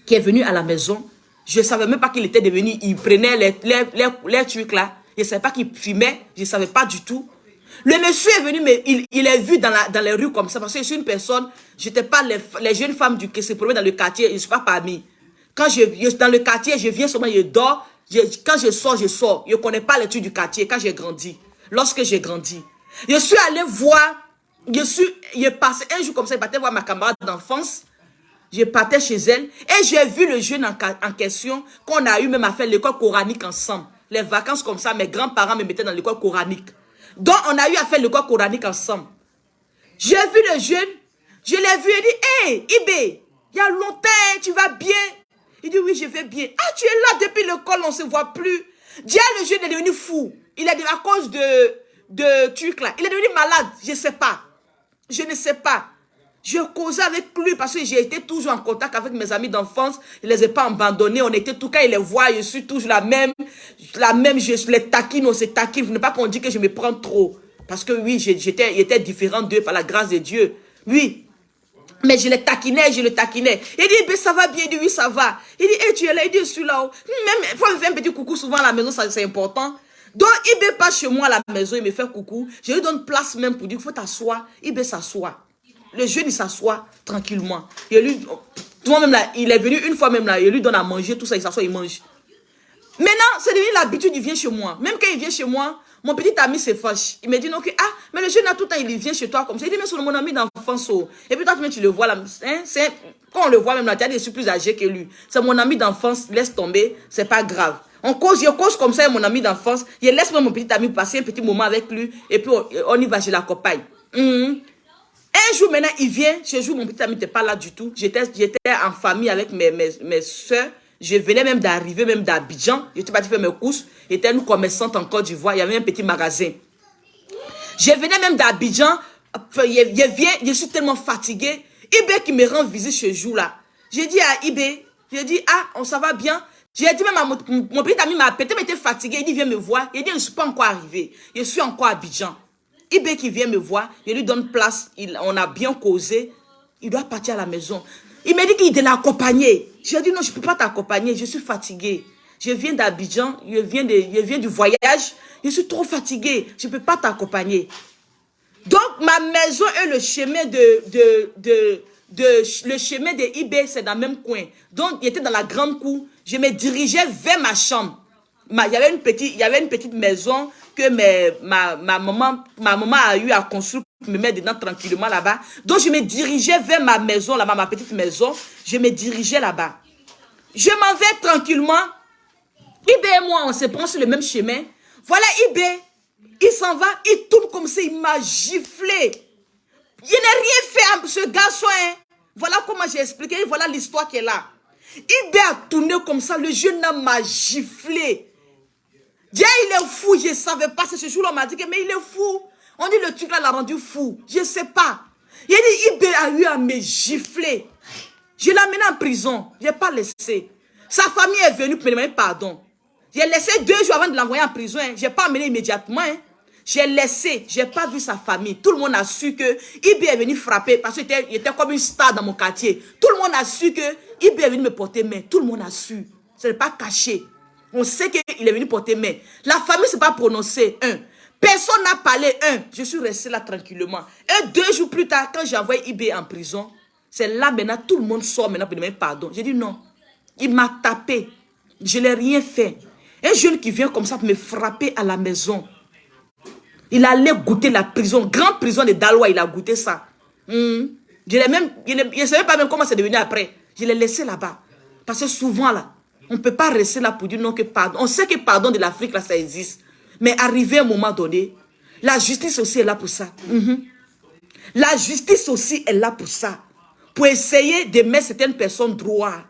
Qui est venu à la maison. Je ne savais même pas qu'il était devenu, il prenait les trucs là. Je ne savais pas qu'il fumait, je ne savais pas du tout. Le monsieur est venu, mais il est vu dans les rues comme ça, parce que je suis une personne, je n'étais pas les jeunes femmes qui se promènent dans le quartier, je ne suis pas parmi. Quand dans le quartier, je viens seulement, je dors, quand je sors, je sors. Je ne connais pas les trucs du quartier quand j'ai grandi. Lorsque j'ai grandi. Je suis allé voir, je passais un jour comme ça, je partais voir ma camarade d'enfance, je partais chez elle, et j'ai vu le jeune en question, qu'on a eu même à faire l'école coranique ensemble. Les vacances comme ça, mes grands-parents me mettaient dans l'école coranique. Donc, on a eu à faire l'école coranique ensemble. J'ai vu le jeune, je l'ai vu, il dit, hey, Ibé, il y a longtemps, tu vas bien? Il dit, oui, je vais bien. Ah, tu es là depuis l'école, on ne se voit plus. Déjà, le jeune est devenu fou. Il est à cause de trucs là. Il est devenu malade, je ne sais pas. Je ne sais pas. Je causais avec lui parce que j'ai été toujours en contact avec mes amis d'enfance. Je ne les ai pas abandonnés. On était tout, quand ils les voient, je suis toujours la même, je les taquine, on se taquine. Il ne faut pas qu'on dise que je me prends trop. Parce que oui, j'étais différent d'eux par la grâce de Dieu. Oui. Mais je les taquinais. Il dit, ben, ça va bien. Il dit, oui, ça va. Il dit, hey, tu es là. Il dit, je suis là. Même, il faut me faire un petit coucou souvent à la maison, c'est important. Donc, Ibé passe chez moi à la maison, il me fait coucou. Je lui donne place même pour dire, il faut t'asseoir. Ibé s'assoit. Le jeune, il s'assoit tranquillement. Et lui, toi-même là, il est venu une fois même là, il lui donne à manger, tout ça, il s'assoit, il mange. Maintenant, c'est devenu l'habitude, il vient chez moi. Même quand il vient chez moi, mon petit ami se fâche. Il me dit, non, que, ah, mais le jeune a tout le temps, il vient chez toi comme ça. Il dit, mais c'est mon ami d'enfance. Oh. Et puis toi, tu le vois là. Hein, quand on le voit même là, je suis plus âgé que lui. C'est mon ami d'enfance, laisse tomber, c'est pas grave. Je cause comme ça, mon ami d'enfance. Je laisse mon petit ami passer un petit moment avec lui. Et puis on y va, je l'accompagne. Un jour maintenant, il vient. Ce jour, mon petit ami n'était pas là du tout. J'étais en famille avec mes soeurs. Je venais même d'arriver, même d'Abidjan. J'étais parti faire mes courses. J'étais une commerçante en Côte d'Ivoire. Il y avait un petit magasin. Je venais même d'Abidjan. Je suis tellement fatiguée. Ibe qui me rend visite ce jour-là. J'ai dit à Ibe, j'ai dit, ah, on ça va bien. J'ai dit même à mon petit ami m'a appelé, mais était fatigué. Il dit, viens me voir. Il dit, je ne suis pas encore arrivé. Je suis encore à Abidjan. Ibe qui vient me voir, je lui donne place. On a bien causé. Il doit partir à la maison. Il m'a dit qu'il devait l'accompagner. J'ai dit non, je ne peux pas t'accompagner, je suis fatiguée. Je viens d'Abidjan, je viens du voyage, je suis trop fatiguée, je ne peux pas t'accompagner. Donc, ma maison et le chemin le chemin de IB, c'est dans le même coin. Donc, il était dans la grande cour. Je me dirigeais vers ma chambre. Il y avait une petite maison que ma maman a eu à construire pour me mettre dedans tranquillement là-bas. Donc, je me dirigeais vers ma maison, là-bas, ma petite maison. Je me dirigeais là-bas. Je m'en vais tranquillement. Ibe et moi, on se prend sur le même chemin. Voilà Ibe. Il s'en va, il tourne comme ça, il m'a giflé. Il n'a rien fait à ce garçon. Hein. Voilà comment j'ai expliqué. Voilà l'histoire qui est là. Ibe a tourné comme ça, le jeune homme m'a giflé. Dieu, il est fou, je ne savais pas. C'est ce jour-là, on m'a dit que, mais il est fou. On dit le truc là l'a rendu fou. Je ne sais pas. Il a dit, Ibe a eu à me gifler. Je l'ai amené en prison. Je n'ai pas laissé. Sa famille est venue pour me demander pardon. J'ai laissé 2 jours avant de l'envoyer en prison. Hein. Je n'ai pas amené immédiatement. Hein. J'ai laissé. Je n'ai pas vu sa famille. Tout le monde a su que Ibe est venu frapper parce qu'il était comme une star dans mon quartier. Tout le monde a su que Ibe est venu me porter main. Tout le monde a su. Ce n'est pas caché. On sait qu'il est venu porter main. La famille ne s'est pas prononcée. Personne n'a parlé. Je suis resté là tranquillement. Et 2 jours plus tard, quand j'ai envoyé Ibe en prison, c'est là maintenant, tout le monde sort maintenant pour demander pardon. J'ai dit non. Il m'a tapé. Je n'ai rien fait. Un jeune qui vient comme ça pour me frapper à la maison. Il allait goûter la prison. Grande prison de Daloa, il a goûté ça. Je ne savais pas même comment c'est devenu après. Je l'ai laissé là-bas. Parce que souvent là, on ne peut pas rester là pour dire non que pardon. On sait que pardon de l'Afrique là, ça existe. Mais arrivé à un moment donné, la justice aussi est là pour ça. La justice aussi est là pour ça. Pour essayer de mettre certaines personnes droit.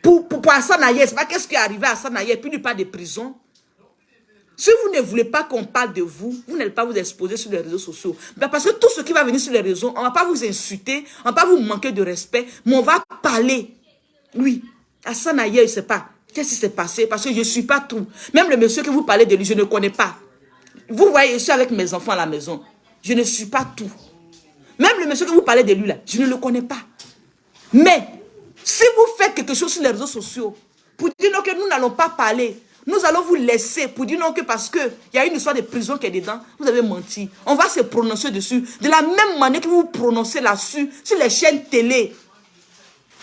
Pour Hassan Ayer, c'est pas qu'est-ce qui est arrivé à Hassan Ayer, puis il parle de prison. Si vous ne voulez pas qu'on parle de vous, vous n'allez pas vous exposer sur les réseaux sociaux. Mais parce que tout ce qui va venir sur les réseaux, on ne va pas vous insulter, on ne va pas vous manquer de respect, mais on va parler. Oui, Hassan Ayer, je ne sais pas. Qu'est-ce qui s'est passé? Parce que je ne suis pas tout. Même le monsieur que vous parlez de lui, je ne connais pas. Vous voyez, je suis avec mes enfants à la maison. Je ne suis pas tout. Même le monsieur que vous parlez de lui là, je ne le connais pas. Mais, si vous faites quelque chose sur les réseaux sociaux, pour dire non que nous n'allons pas parler, nous allons vous laisser pour dire non que parce qu'il y a une histoire de prison qui est dedans, vous avez menti. On va se prononcer dessus. De la même manière que vous vous prononcez là-dessus, sur les chaînes télé.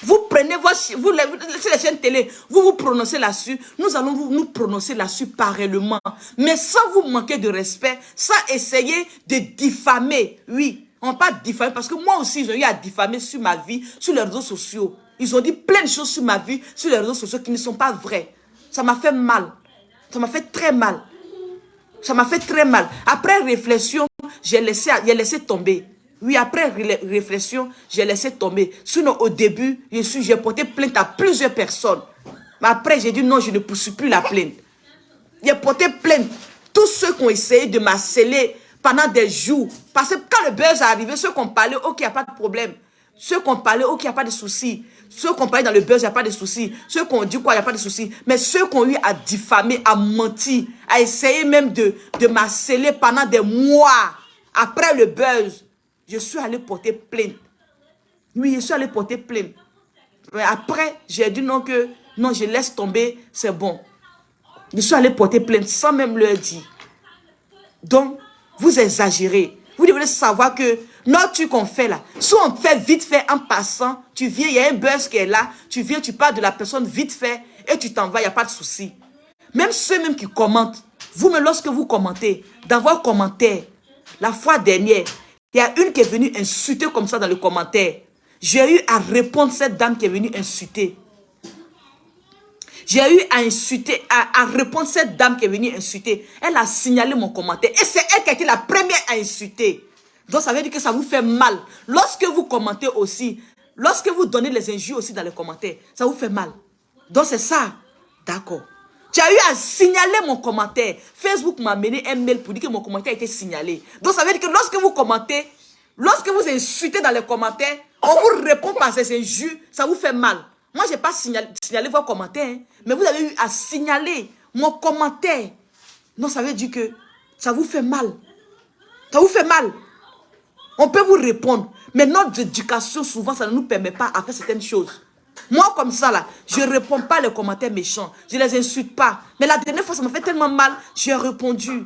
Vous prenez sur les chaînes télé, vous vous prononcez là-dessus. Nous allons nous prononcer là-dessus parallèlement. Mais sans vous manquer de respect, sans essayer de diffamer. Oui, on ne va pas diffamer parce que moi aussi, j'ai eu à diffamer sur ma vie, sur les réseaux sociaux. Ils ont dit plein de choses sur ma vie, sur les réseaux sociaux qui ne sont pas vraies. Ça m'a fait mal. Ça m'a fait très mal. Ça m'a fait très mal. Après réflexion, j'ai laissé tomber. Oui, après réflexion, j'ai laissé tomber. Sinon, au début, j'ai porté plainte à plusieurs personnes. Mais après, j'ai dit non, je ne poursuis plus la plainte. J'ai porté plainte. Tous ceux qui ont essayé de m'harceler pendant des jours. Parce que quand le buzz est arrivé, ceux qui ont parlé, ok, il n'y a pas de problème. Ceux qui ont parlé, ok, il n'y a pas de souci. Ceux qui ont parlé dans le buzz, il n'y a pas de souci. Ceux qui ont dit quoi, il n'y a pas de souci. Mais ceux qui ont eu à diffamer, à mentir, à essayer même de m'harceler pendant des mois, après le buzz, je suis allé porter plainte. Oui, je suis allé porter plainte. Mais après, j'ai dit non, je laisse tomber, c'est bon. Je suis allé porter plainte sans même leur dire. Donc, vous exagérez. Vous devez savoir que notre truc qu'on fait là, si on fait vite fait en passant, tu viens, il y a un buzz qui est là, tu viens, tu parles de la personne vite fait et tu t'en vas, il n'y a pas de souci. Même ceux-mêmes qui commentent, vous-même, lorsque vous commentez, dans vos commentaires, la fois dernière, il y a une qui est venue insulter comme ça dans le commentaire. J'ai eu à répondre à cette dame qui est venue insulter. J'ai eu à insulter, à répondre à cette dame qui est venue insulter. Elle a signalé mon commentaire. Et c'est elle qui a été la première à insulter. Donc ça veut dire que ça vous fait mal. Lorsque vous commentez aussi, lorsque vous donnez les injures aussi dans les commentaires, ça vous fait mal. Donc c'est ça. D'accord. Tu as eu à signaler mon commentaire. Facebook m'a amené un mail pour dire que mon commentaire a été signalé. Donc ça veut dire que lorsque vous commentez, lorsque vous insultez dans les commentaires, on vous répond par ces injures, ça vous fait mal. Moi, je n'ai pas signalé vos commentaires, hein, mais vous avez eu à signaler mon commentaire. Donc ça veut dire que ça vous fait mal. Ça vous fait mal. On peut vous répondre, mais notre éducation, souvent, ça ne nous permet pas à faire certaines choses. Moi, comme ça, là, je ne réponds pas les commentaires méchants. Je ne les insulte pas. Mais la dernière fois, ça m'a fait tellement mal, j'ai répondu.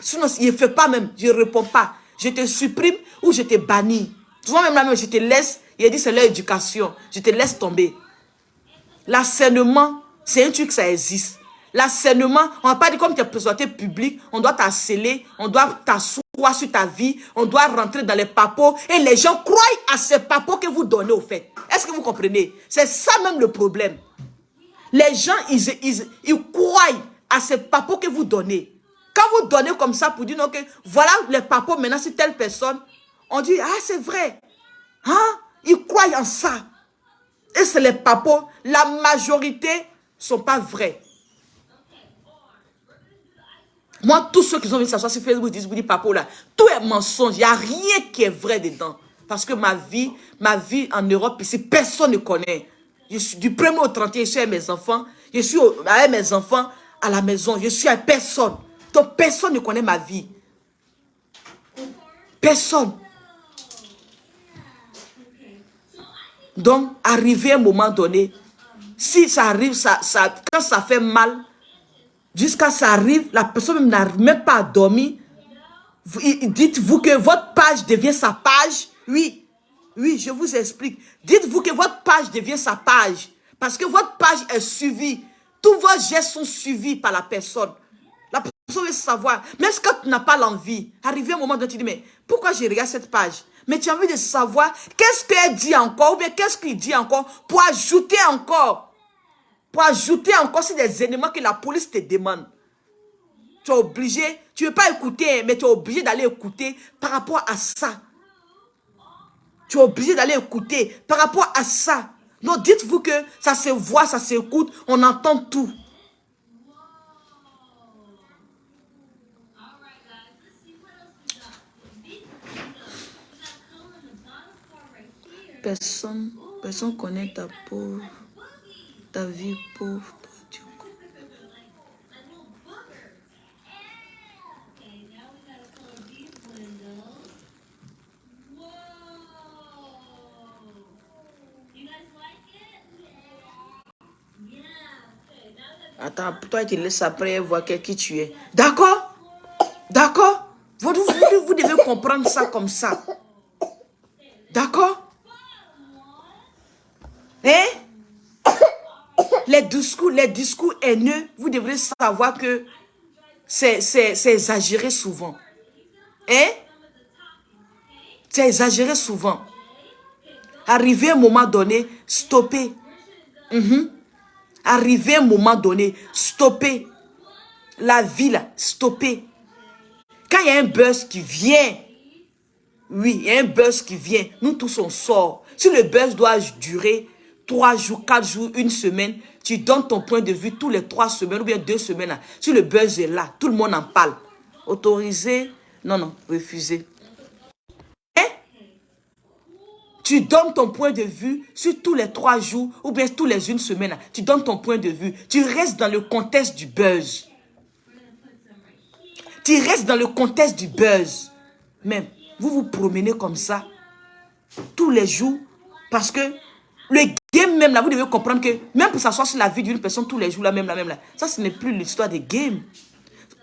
Sinon, il ne fait pas même, je ne réponds pas. Je te supprime ou je te bannis. Souvent, même là, même, je te laisse. Il a dit, c'est leur éducation. Je te laisse tomber. L'harcèlement, c'est un truc, ça existe. L'harcèlement, on n'a pas dit comme tu es personnalité publique, on doit t'harceler, on doit t'asseoir sur ta vie, on doit rentrer dans les papos et les gens croient à ces papos que vous donnez au fait. Est-ce que vous comprenez? C'est ça même le problème. Les gens, ils croient à ces papos que vous donnez. Quand vous donnez comme ça pour dire non, que voilà les papos maintenant c'est telle personne, on dit ah c'est vrai. Hein? Ils croient en ça. Et c'est les papos, la majorité ne sont pas vrais. Moi, tous ceux qui sont venus s'asseoir sur Facebook disent, vous dites, papo là, tout est mensonge, il n'y a rien qui est vrai dedans. Parce que ma vie en Europe, ici, personne ne connaît. Je suis du 1er au 31, je suis avec mes enfants. Je suis avec mes enfants à la maison. Je suis avec personne. Donc, personne ne connaît ma vie. Personne. Donc, arrivé à un moment donné, si ça arrive, quand ça fait mal, jusqu'à ça arrive, la personne n'arrive même pas à dormir. Dites-vous que votre page devient sa page. Oui, oui, je vous explique. Dites-vous que votre page devient sa page. Parce que votre page est suivie. Tous vos gestes sont suivis par la personne. La personne veut savoir. Même quand tu n'as pas l'envie, arrivé à un moment donné, tu dis, mais pourquoi je regarde cette page? Mais tu as envie de savoir qu'est-ce qu'elle dit encore ou bien qu'est-ce qu'il dit encore pour ajouter encore. Pour ajouter encore sur des éléments que la police te demande. Tu es obligé, tu ne veux pas écouter, mais tu es obligé d'aller écouter par rapport à ça. Tu es obligé d'aller écouter par rapport à ça. Donc dites-vous que ça se voit, ça s'écoute, on entend tout. Personne connaît ta pauvre, ta vie pauvre. Attends, toi, tu laisses après voir qui tu es. D'accord? D'accord? Vous devez comprendre ça comme ça. D'accord? Hein? Les discours haineux, vous devrez savoir que c'est exagéré souvent. Hein? C'est exagéré souvent. Arrivé à un moment donné, stoppez. Arrivé à un moment donné, stoppez. La vie là, stoppez. Quand il y a un buzz qui vient, oui, il y a un buzz qui vient, nous tous on sort. Si le buzz doit durer 3 jours, 4 jours, 1 semaine, tu donnes ton point de vue tous les 3 semaines ou bien 2 semaines. Là. Si le buzz est là, tout le monde en parle. Autorisé? Non, refusé. Hein? Tu donnes ton point de vue sur tous les 3 jours ou bien tous les 1 semaine. Là. Tu donnes ton point de vue. Tu restes dans le contexte du buzz. Tu restes dans le contexte du buzz. Même, vous vous promenez comme ça tous les jours parce que le game même là, vous devez comprendre que même pour s'asseoir sur la vie d'une personne tous les jours, là, ça ce n'est plus l'histoire des games.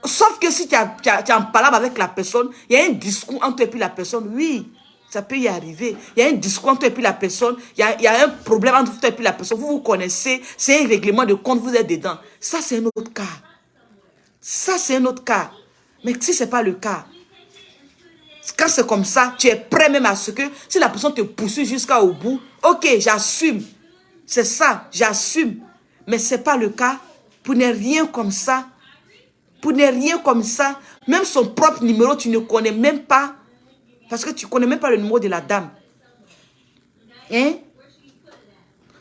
Sauf que si tu en parles avec la personne, il y a un discours entre toi et puis la personne, oui, ça peut y arriver. Il y a un discours entre toi et puis la personne, il y a un problème entre toi et puis la personne, vous vous connaissez, c'est un règlement de compte, vous êtes dedans. Ça c'est un autre cas. Ça, c'est un autre cas. Mais si ce n'est pas le cas, quand c'est comme ça, tu es prêt même à ce que, si la personne te poursuit jusqu'au bout, ok, j'assume. C'est ça, j'assume. Mais ce n'est pas le cas. Pour ne rien comme ça. Pour ne rien comme ça. Même son propre numéro, tu ne connais même pas. Parce que tu ne connais même pas le numéro de la dame. Hein?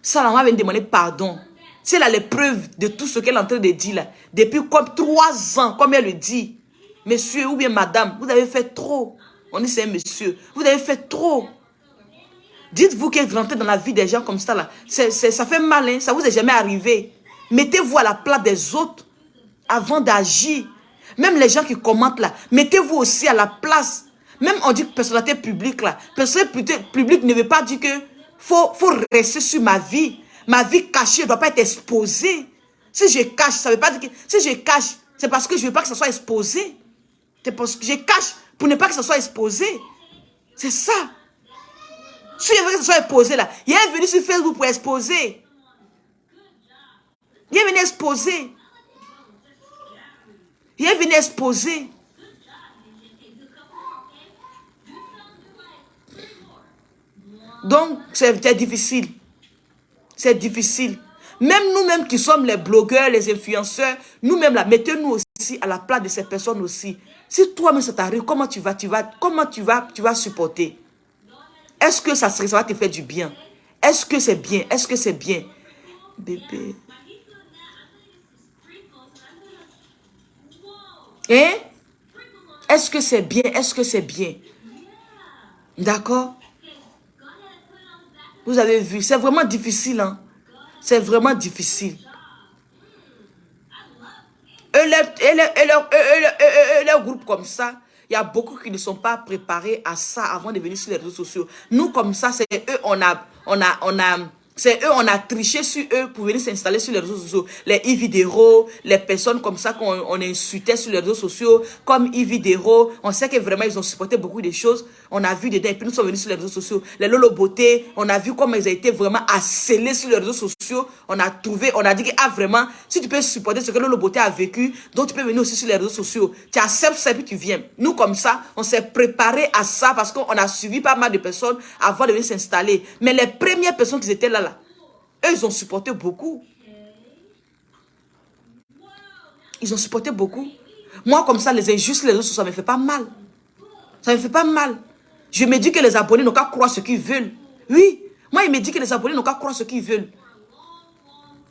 Ça, la maman vient de demander pardon. Si elle a les preuves de tout ce qu'elle est en train de dire là, depuis comme 3 ans, comme elle le dit, monsieur ou bien madame, vous avez fait trop. On dit c'est un monsieur. Vous avez fait trop. Dites-vous qu'elle rentre dans la vie des gens comme ça là. Ça fait mal, hein? Ça vous est jamais arrivé. Mettez-vous à la place des autres avant d'agir. Même les gens qui commentent là, mettez-vous aussi à la place. Même on dit que personnalité publique là. Personnalité publique ne veut pas dire que faut rester sur ma vie. Ma vie cachée ne doit pas être exposée. Si je cache, ça ne veut pas dire que... Si je cache, c'est parce que je ne veux pas que ça soit exposé. C'est parce que je cache pour ne pas que ça soit exposé. C'est ça. Si je veux que ça soit exposé là, il est venu sur Facebook pour exposer. Il est venu exposer. Il est venu exposer. Donc, c'est difficile. C'est difficile. Même nous-mêmes qui sommes les blogueurs, les influenceurs, nous-mêmes là, mettez-nous aussi à la place de ces personnes aussi. Si toi-même ça t'arrive, comment tu vas supporter? Est-ce que ça va te faire du bien? Est-ce que c'est bien? Est-ce que c'est bien? Bébé. Hein? Est-ce que c'est bien? Est-ce que c'est bien? D'accord? Vous avez vu, c'est vraiment difficile, hein? C'est vraiment difficile. Leur groupe comme ça, il y a beaucoup qui ne sont pas préparés à ça avant de venir sur les réseaux sociaux. Nous, comme ça, c'est eux, on a triché sur eux pour venir s'installer sur les réseaux sociaux. Les Ividero, les personnes comme ça qu'on insultait sur les réseaux sociaux, comme Ividero, on sait que vraiment ils ont supporté beaucoup de choses. On a vu dedans et puis nous sommes venus sur les réseaux sociaux. Les Lolo Beauté, on a vu comment ils ont été vraiment harcelés sur les réseaux sociaux. On a dit que vraiment, si tu peux supporter ce que Lolo Beauté a vécu, donc tu peux venir aussi sur les réseaux sociaux. Tu acceptes ça et puis tu viens. Nous comme ça, on s'est préparé à ça parce qu'on a suivi pas mal de personnes avant de venir s'installer. Mais les premières personnes qui étaient là, eux, ils ont supporté beaucoup. Ils ont supporté beaucoup. Moi, comme ça, les injustes, les autres, ça ne me fait pas mal. Ça ne me fait pas mal. Je me dis que les abonnés n'ont qu'à croire ce qu'ils veulent. Oui, moi, il me dit que les abonnés n'ont qu'à croire ce qu'ils veulent.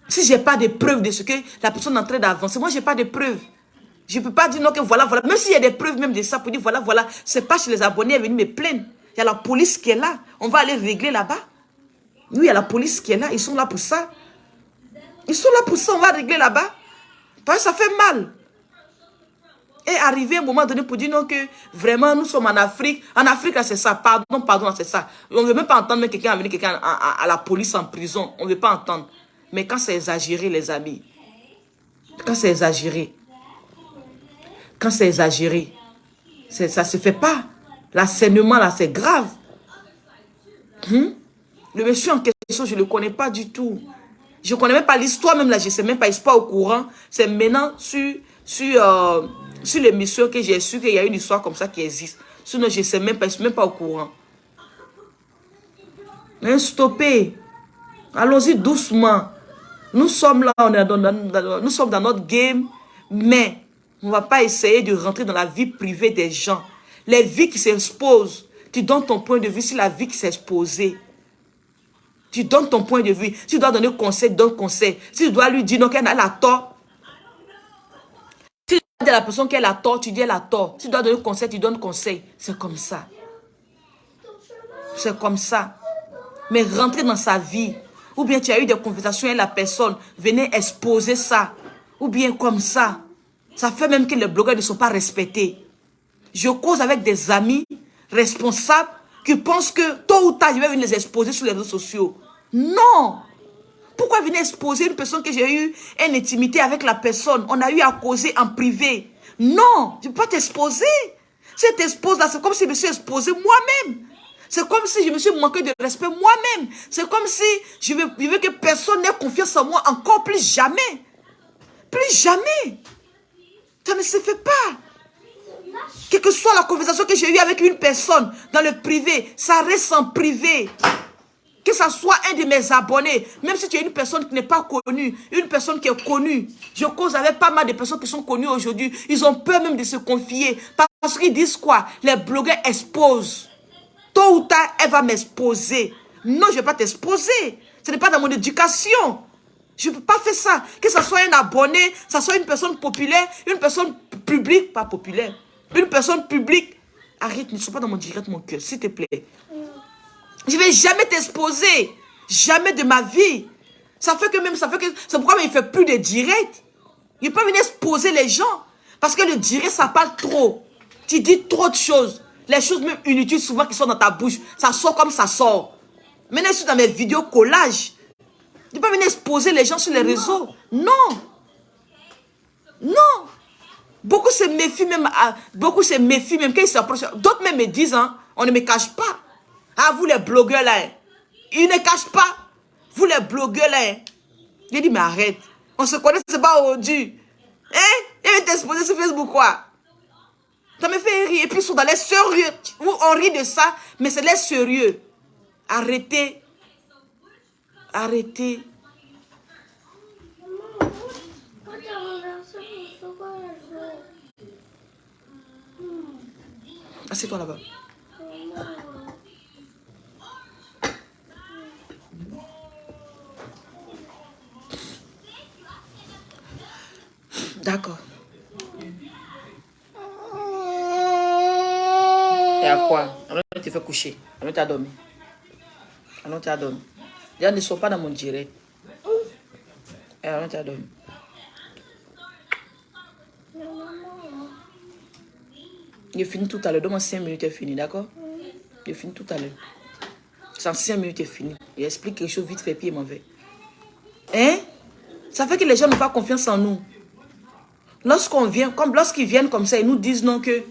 Si je n'ai pas de preuves de ce que la personne est en train d'avancer, moi, je n'ai pas de preuves. Je ne peux pas dire non que voilà, voilà. Même s'il y a des preuves même de ça, pour dire voilà, voilà, ce n'est pas chez les abonnés à venir me plaindre. Il y a la police qui est là. On va aller régler là-bas. Oui, il y a la police qui est là. Ils sont là pour ça. Ils sont là pour ça. On va régler là-bas. Parce que ça fait mal. Et arriver à un moment donné pour dire non que vraiment nous sommes en Afrique. En Afrique, c'est ça. Pardon, c'est ça. On ne veut même pas entendre quelqu'un amener quelqu'un à la police en prison. On ne veut pas entendre. Mais quand c'est exagéré, les amis. Quand c'est exagéré. Quand c'est exagéré. Ça ne se fait pas. L'assainissement là, c'est grave. Le monsieur en question, je ne le connais pas du tout. Je ne connais même pas l'histoire, même là, je ne sais même pas, il n'est pas au courant. C'est maintenant sur l'émission que j'ai su qu'il y a une histoire comme ça qui existe. Sinon, je ne sais même pas, je ne suis même pas au courant. Mais stoppez. Allons-y doucement. Nous sommes là, nous sommes dans notre game, mais on ne va pas essayer de rentrer dans la vie privée des gens. Les vies qui s'exposent, tu donnes ton point de vue sur la vie qui s'est exposée. Tu donnes ton point de vue. Si tu dois donner conseil, donne conseil. Si tu dois lui dire non, qu'elle a tort. Si tu dois dire à la personne qu'elle a tort, tu dis elle a tort. Si tu dois donner conseil, tu donnes conseil. C'est comme ça. C'est comme ça. Mais rentrer dans sa vie. Ou bien tu as eu des conversations avec la personne. Venez exposer ça. Ou bien comme ça. Ça fait même que les blogueurs ne sont pas respectés. Je cause avec des amis responsables qui pensent que tôt ou tard, je vais venir les exposer sur les réseaux sociaux. Non! Pourquoi venir exposer une personne que j'ai eu une intimité avec la personne? On a eu à causer en privé. Non! Je ne peux pas t'exposer. Si je t'expose là, c'est comme si je me suis exposé moi-même. C'est comme si je me suis manqué de respect moi-même. C'est comme si je veux que personne n'ait confiance en moi encore plus jamais. Plus jamais. Ça ne se fait pas. Quelle que soit la conversation que j'ai eue avec une personne dans le privé, ça reste en privé. Que ça soit un de mes abonnés, même si tu es une personne qui n'est pas connue, une personne qui est connue. Je cause avec pas mal de personnes qui sont connues aujourd'hui. Ils ont peur même de se confier. Parce qu'ils disent quoi? Les blogueurs exposent. Tôt ou tard, elle va m'exposer. Non, je ne vais pas t'exposer. Ce n'est pas dans mon éducation. Je ne peux pas faire ça. Que ce soit un abonné, que ce soit une personne populaire, une personne publique, pas populaire. Une personne publique. Arrête, ne sois pas dans mon direct, mon cœur, s'il te plaît. Je ne vais jamais t'exposer. Jamais de ma vie. C'est pourquoi il ne fait plus de direct. Il ne peut pas venir exposer les gens. Parce que le direct, ça parle trop. Tu dis trop de choses. Les choses même inutiles souvent qui sont dans ta bouche. Ça sort comme ça sort. Maintenant, je suis dans mes vidéos collages. Tu ne peux pas venir exposer les gens sur les réseaux. Non. Non. Beaucoup se méfient même. Quand ils s'approchent. D'autres même me disent, hein, on ne me cache pas. Ah, vous les blogueurs là, hein. Ils ne cachent pas. Vous les blogueurs là, hein. J'ai dit, mais arrête. On se connaît, c'est pas aujourd'hui. Hein? Et t'exposer sur Facebook quoi? Ça me fait rire. Et puis ils sont dans les sérieux. On rit de ça, mais c'est les sérieux. Arrêtez. Arrêtez. Assieds-toi là-bas. D'accord. Et à quoi? Alors tu te fais coucher. Alors tu as dormi. Alors tu as dormi. Déjà ne sois pas dans mon direct. Et alors tu as dormi. Je finis tout à l'heure. Donne-moi 5 minutes et fini, d'accord? Je finis tout à l'heure. C'est en 5 minutes et fini. Il explique quelque chose vite fait puis il m'en va. Hein? Ça fait que les gens n'ont pas confiance en nous. Lorsqu'ils viennent comme ça, ils nous disent non que...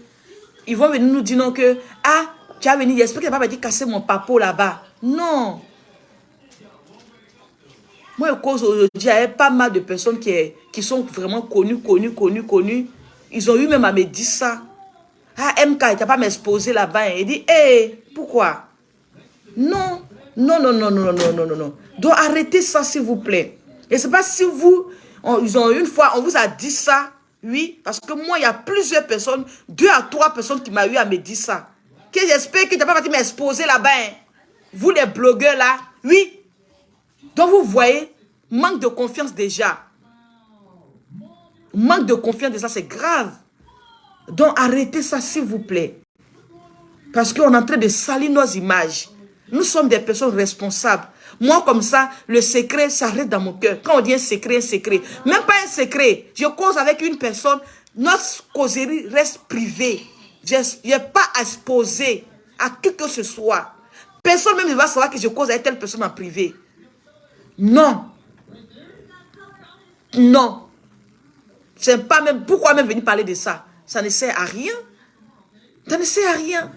Ils vont venir nous dire non que... Ah, tu as venu, j'espère qu'il n'a pas venir casser mon papo là-bas. Non. Moi, à cause aujourd'hui, il y a pas mal de personnes qui sont vraiment connues. Ils ont eu même à me dire ça. Ah, MK, il t'a pas m'exposer là-bas. Il dit, hé, pourquoi? Non. Donc, arrêtez ça, s'il vous plaît. Et c'est pas si une fois, on vous a dit ça. Oui, parce que moi, il y a plusieurs personnes, 2 à 3 personnes qui m'ont eu à me dire ça. Que j'espère que tu n'as pas parti m'exposer là-bas. Hein. Vous, les blogueurs là, oui. Donc, vous voyez, manque de confiance déjà. Manque de confiance déjà, c'est grave. Donc, arrêtez ça, s'il vous plaît. Parce qu'on est en train de salir nos images. Nous sommes des personnes responsables. Moi, comme ça, le secret s'arrête dans mon cœur. Quand on dit un secret. Même pas un secret. Je cause avec une personne. Notre causerie reste privée. Je n'ai pas à exposer à qui que ce soit. Personne même ne va savoir que je cause avec telle personne en privé. Non. Non. C'est pas même... Pourquoi même venir parler de ça? Ça ne sert à rien. Ça ne sert à rien.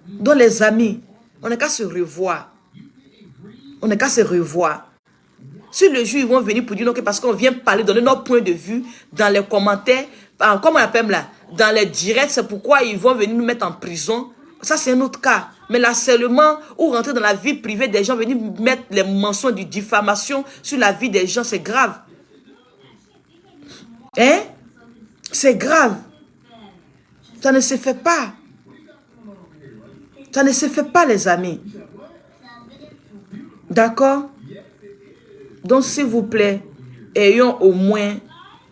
Donc les amis, on n'a qu'à se revoir. On n'a qu'à se revoir. Si le jour ils vont venir pour dire non, parce qu'on vient parler, donner notre point de vue dans les commentaires, comment on appelle là, dans les directs, c'est pourquoi ils vont venir nous mettre en prison. Ça c'est un autre cas. Mais l'harcèlement ou rentrer dans la vie privée des gens, venir mettre les mensonges de diffamation sur la vie des gens, c'est grave. Hein? C'est grave. Ça ne se fait pas. Ça ne se fait pas, les amis. D'accord? Donc, s'il vous plaît, ayons au moins,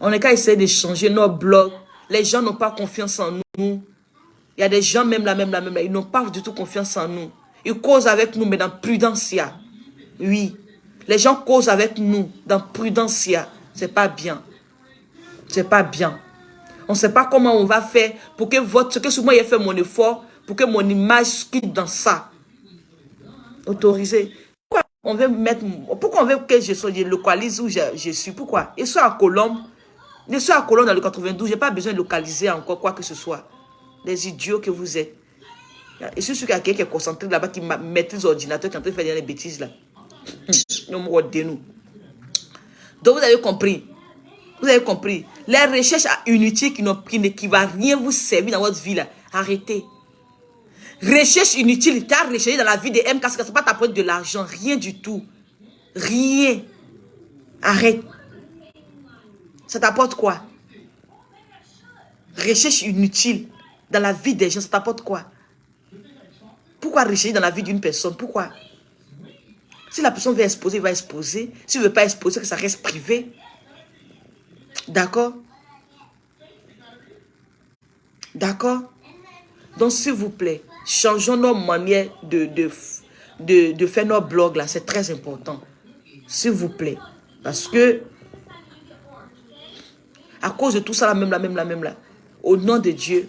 on n'a qu'à essayer de changer nos blogs. Les gens n'ont pas confiance en nous. Il y a des gens, même là, ils n'ont pas du tout confiance en nous. Ils causent avec nous, mais dans prudentia. Oui. Les gens causent avec nous, dans prudentia. C'est pas bien. C'est pas bien. On ne sait pas comment on va faire pour que souvent j'ai fait mon effort, pour que mon image quitte dans ça. Autorisé. Pourquoi on veut que je localise où je suis? Pourquoi? Je suis à Colombe. Je suis à Colombe dans le 92. Je n'ai pas besoin de localiser encore quoi que ce soit. Les idiots que vous êtes. Et je suis sûr qu'il y a quelqu'un qui est concentré là-bas, qui maîtrise l'ordinateur, qui est en train de faire des bêtises là. Donc vous avez compris. Vous avez compris? Les recherches inutiles qui ne vont rien vous servir dans votre vie là. Arrêtez. Recherche inutile, tu as recherché dans la vie de MK, ça ne va pas t'apporter de l'argent, rien du tout. Rien. Arrête. Ça t'apporte quoi? Recherche inutile dans la vie des gens, ça t'apporte quoi? Pourquoi rechercher dans la vie d'une personne? Pourquoi? Si la personne veut exposer, il va exposer. Si elle ne veut pas exposer, que ça reste privé. D'accord? D'accord? Donc, s'il vous plaît, changeons nos manières de faire nos blogs là. C'est très important. S'il vous plaît. Parce que, à cause de tout ça, la même là. Au nom de Dieu,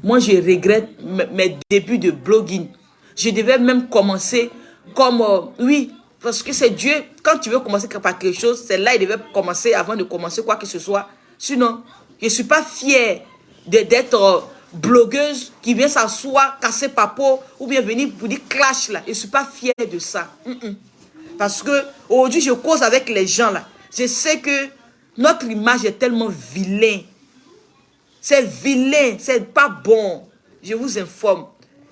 moi, je regrette mes débuts de blogging. Je devais même commencer comme, oui, parce que c'est Dieu. Quand tu veux commencer par quelque chose, c'est là il devait commencer avant de commencer quoi que ce soit. Sinon, je ne suis pas fière d'être blogueuse qui vient s'asseoir, casser papo, ou bien venir pour dire clash là. Je ne suis pas fière de ça. Parce que aujourd'hui, je cause avec les gens là. Je sais que notre image est tellement vilain. C'est vilain, c'est pas bon. Je vous informe.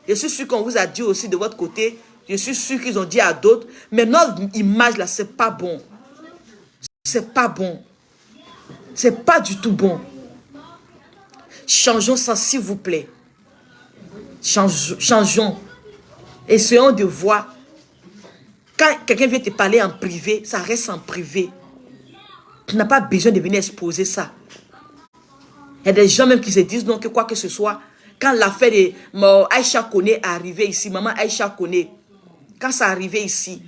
Je suis sûr qu'on vous a dit aussi de votre côté. Je suis sûr qu'ils ont dit à d'autres. Mais notre image là, c'est pas bon. C'est pas bon. C'est pas du tout bon. Changeons ça, s'il vous plaît. Changeons. Essayons de voir. Quand quelqu'un vient te parler en privé, ça reste en privé. Tu n'as pas besoin de venir exposer ça. Il y a des gens même qui se disent non, que quoi que ce soit. Quand l'affaire de Aïcha Kone est arrivée ici, maman Aïcha Kone, quand ça arrivait ici,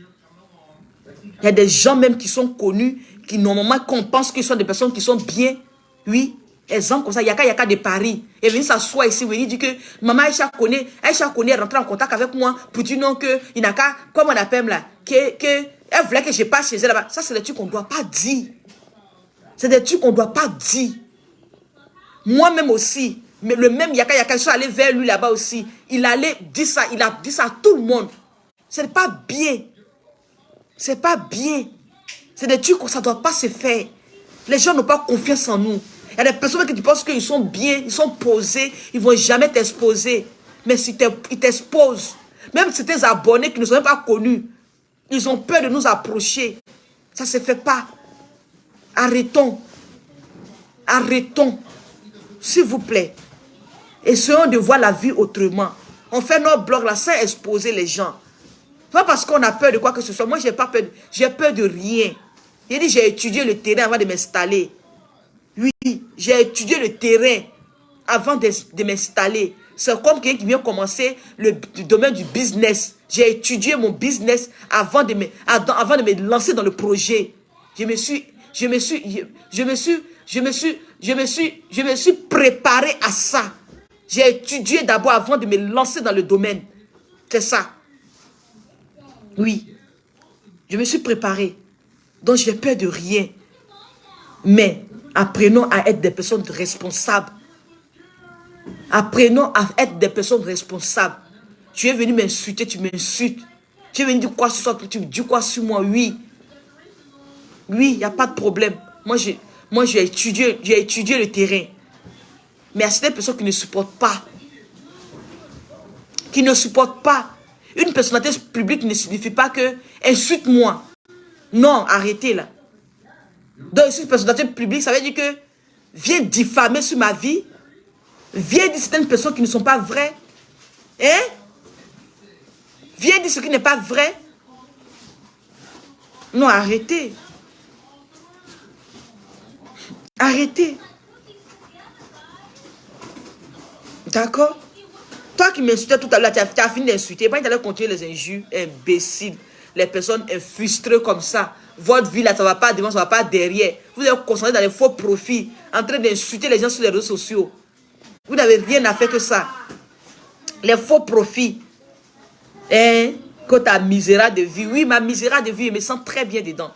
il y a des gens même qui sont connus, qui normalement qu'on pense qu'ils sont des personnes qui sont bien. Oui, exemple comme ça, Yaka de Paris. Et venu s'asseoir ici, il dit que maman Aïcha Kone est rentrée en contact avec moi pour dire non que il n'a qu'à, comme on appelle là, elle voulait que je passe chez elle là-bas. Ça, c'est des trucs qu'on ne doit pas dire. C'est des trucs qu'on ne doit pas dire. Moi-même aussi, mais le même Yaka, je suis allé vers lui là-bas aussi. Il allait dire ça, il a dit ça à tout le monde. C'est pas bien. C'est pas bien. C'est des trucs que ça ne doit pas se faire. Les gens n'ont pas confiance en nous. Il y a des personnes qui pensent qu'ils sont bien, ils sont posés, ils ne vont jamais t'exposer. Mais si ils t'exposent, même si tes abonnés qui ne sont même pas connus, ils ont peur de nous approcher. Ça ne se fait pas. Arrêtons. Arrêtons. S'il vous plaît. Essayons de voir la vie autrement. On fait nos blogs là sans exposer les gens. Pas parce qu'on a peur de quoi que ce soit. Moi, j'ai pas peur. J'ai peur de rien. J'ai dit, j'ai étudié le terrain avant de m'installer. Oui, j'ai étudié le terrain avant de m'installer. C'est comme quelqu'un qui vient commencer le domaine du business. J'ai étudié mon business avant de me lancer dans le projet. Je me suis préparé à ça. J'ai étudié d'abord avant de me lancer dans le domaine. C'est ça. Oui. Je me suis préparé. Donc, j'ai peur de rien. Mais, apprenons à être des personnes responsables. Apprenons à être des personnes responsables. Tu es venu m'insulter, tu m'insultes. Tu es venu dire quoi sur toi, tu dis quoi sur moi, oui. Oui, il n'y a pas de problème. Moi, j'ai étudié le terrain. Mais il y a certaines personnes qui ne supportent pas. Qui ne supportent pas. Une personnalité publique ne signifie pas que insulte-moi. Non, arrêtez là. Donc, une personnalité publique, ça veut dire que viens diffamer sur ma vie. Viens dire certaines personnes qui ne sont pas vraies. Hein? Viens dire ce qui n'est pas vrai. Non, arrêtez. Arrêtez. D'accord? Toi qui m'insultais tout à l'heure, tu as fini d'insulter. Pas tu allais continuer les injures, imbéciles. Les personnes frustrées comme ça. Votre vie là, ça ne va pas devant, ça ne va pas derrière. Vous êtes concentré dans les faux profits, en train d'insulter les gens sur les réseaux sociaux. Vous n'avez rien à faire que ça. Les faux profits. Hein? Que ta misérable de vie. Oui, ma misérable de vie, je me sens très bien dedans.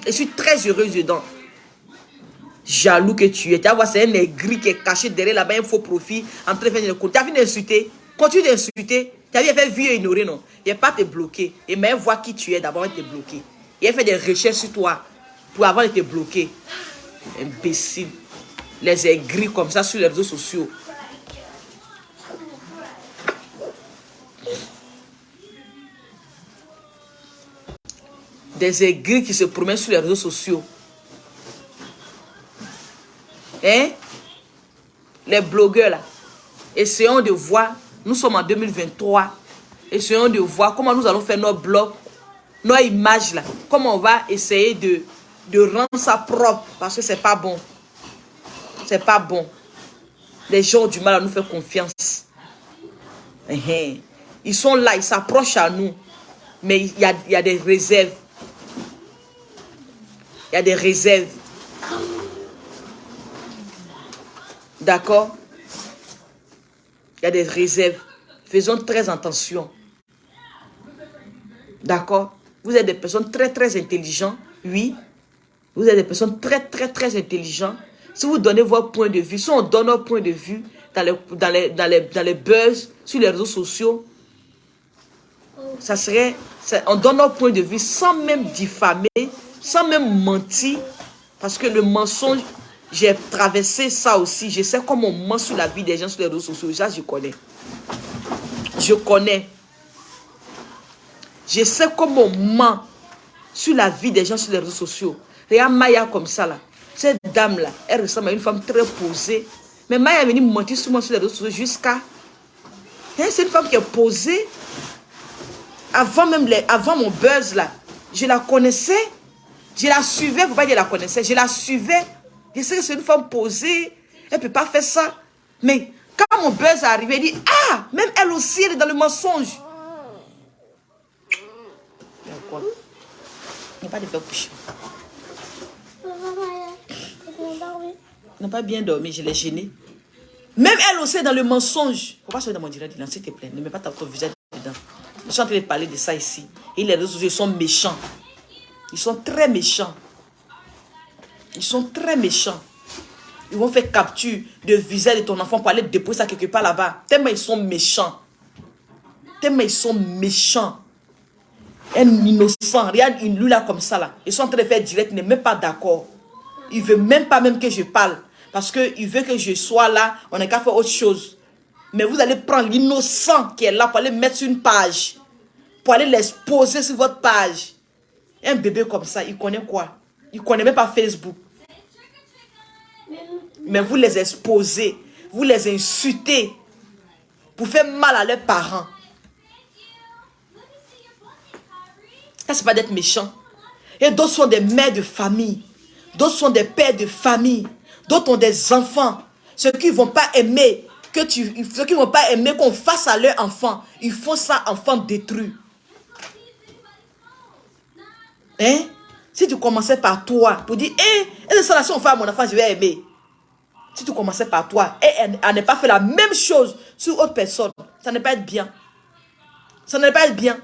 Je suis très heureuse dedans. Jaloux que tu es. Tu vas voir, c'est un aigri qui est caché derrière là-bas, un faux profit, en train de faire le coup. Tu as fini d'insulter. Continue d'insulter. Tu as vu, il fait vu et ignorer, non? Il ne va pas te bloquer. Et même voir qui tu es d'abord, il te bloquer. Il a fait des recherches sur toi pour avant de te bloquer. Imbéciles. Les aigris comme ça sur les réseaux sociaux. Des aigris qui se promènent sur les réseaux sociaux. Hein? Les blogueurs là. Essayons de voir. Nous sommes en 2023. Essayons de voir comment nous allons faire nos blogs, nos images là. Comment on va essayer de rendre ça propre. Parce que c'est pas bon. C'est pas bon. Les gens ont du mal à nous faire confiance. Ils sont là, ils s'approchent à nous. Mais il y a des réserves. Il y a des réserves. D'accord? Il y a des réserves. Faisons très attention. D'accord? Vous êtes des personnes très, très intelligentes. Oui. Vous êtes des personnes très, très, très intelligentes. Si vous donnez votre point de vue, si on donne notre point de vue dans les buzz, sur les réseaux sociaux, ça serait... On donne notre point de vue sans même diffamer, sans même mentir. Parce que le mensonge, j'ai traversé ça aussi. Je sais comment on ment sur la vie des gens sur les réseaux sociaux. Ça, je connais. Je connais. Je sais comment on ment sur la vie des gens sur les réseaux sociaux. Regarde Maya comme ça là. Cette dame là, elle ressemble à une femme très posée. Mais Maya est venue mentir souvent sur les réseaux sociaux jusqu'à... C'est une femme qui est posée. Avant mon buzz là, je la connaissais. Je la suivais, il ne faut pas dire je la connaissais. Je la suivais. Je sais que c'est une femme posée. Elle ne peut pas faire ça. Mais quand mon buzz est arrivé, elle dit, ah, même elle aussi, elle est dans le mensonge. Quoi? Il n'y a pas de faire coucher. Il n'a pas bien dormi, je l'ai gêné. Même elle aussi est dans le mensonge. Faut pas se dans mon direct, s'il te plaît. Ne mets pas ton visage dedans. Je suis en train de parler de ça ici. Et les réseaux sociaux sont méchants. Ils sont très méchants. Ils sont très méchants. Ils vont faire capture de visage de ton enfant pour aller déposer ça quelque part là-bas. Tellement ils sont méchants. Tellement ils sont méchants. Un innocent. Regarde lui là comme ça là. Ils sont en train de faire direct. Il n'est même pas d'accord. Il ne veut même pas même que je parle. Parce qu'il veut que je sois là. On n'a qu'à faire autre chose. Mais vous allez prendre l'innocent qui est là pour aller mettre sur une page. Pour aller l'exposer sur votre page. Un bébé comme ça, il connaît quoi? Il ne connaît même pas Facebook. Mais vous les exposez. Vous les insultez. Pour faire mal à leurs parents. Ça, c'est pas d'être méchant. Et d'autres sont des mères de famille. D'autres sont des pères de famille. D'autres ont des enfants. Ceux qui ne vont pas aimer ceux qui ne vont pas aimer qu'on fasse à leurs enfants, ils font ça enfants détruits. Hein? Si tu commençais par toi pour dire, et ça là, si on fait à mon enfant, je vais aimer. Si tu commençais par toi et elle n'a pas fait la même chose sur autre personne, ça n'est pas être bien. Ça n'est pas être bien.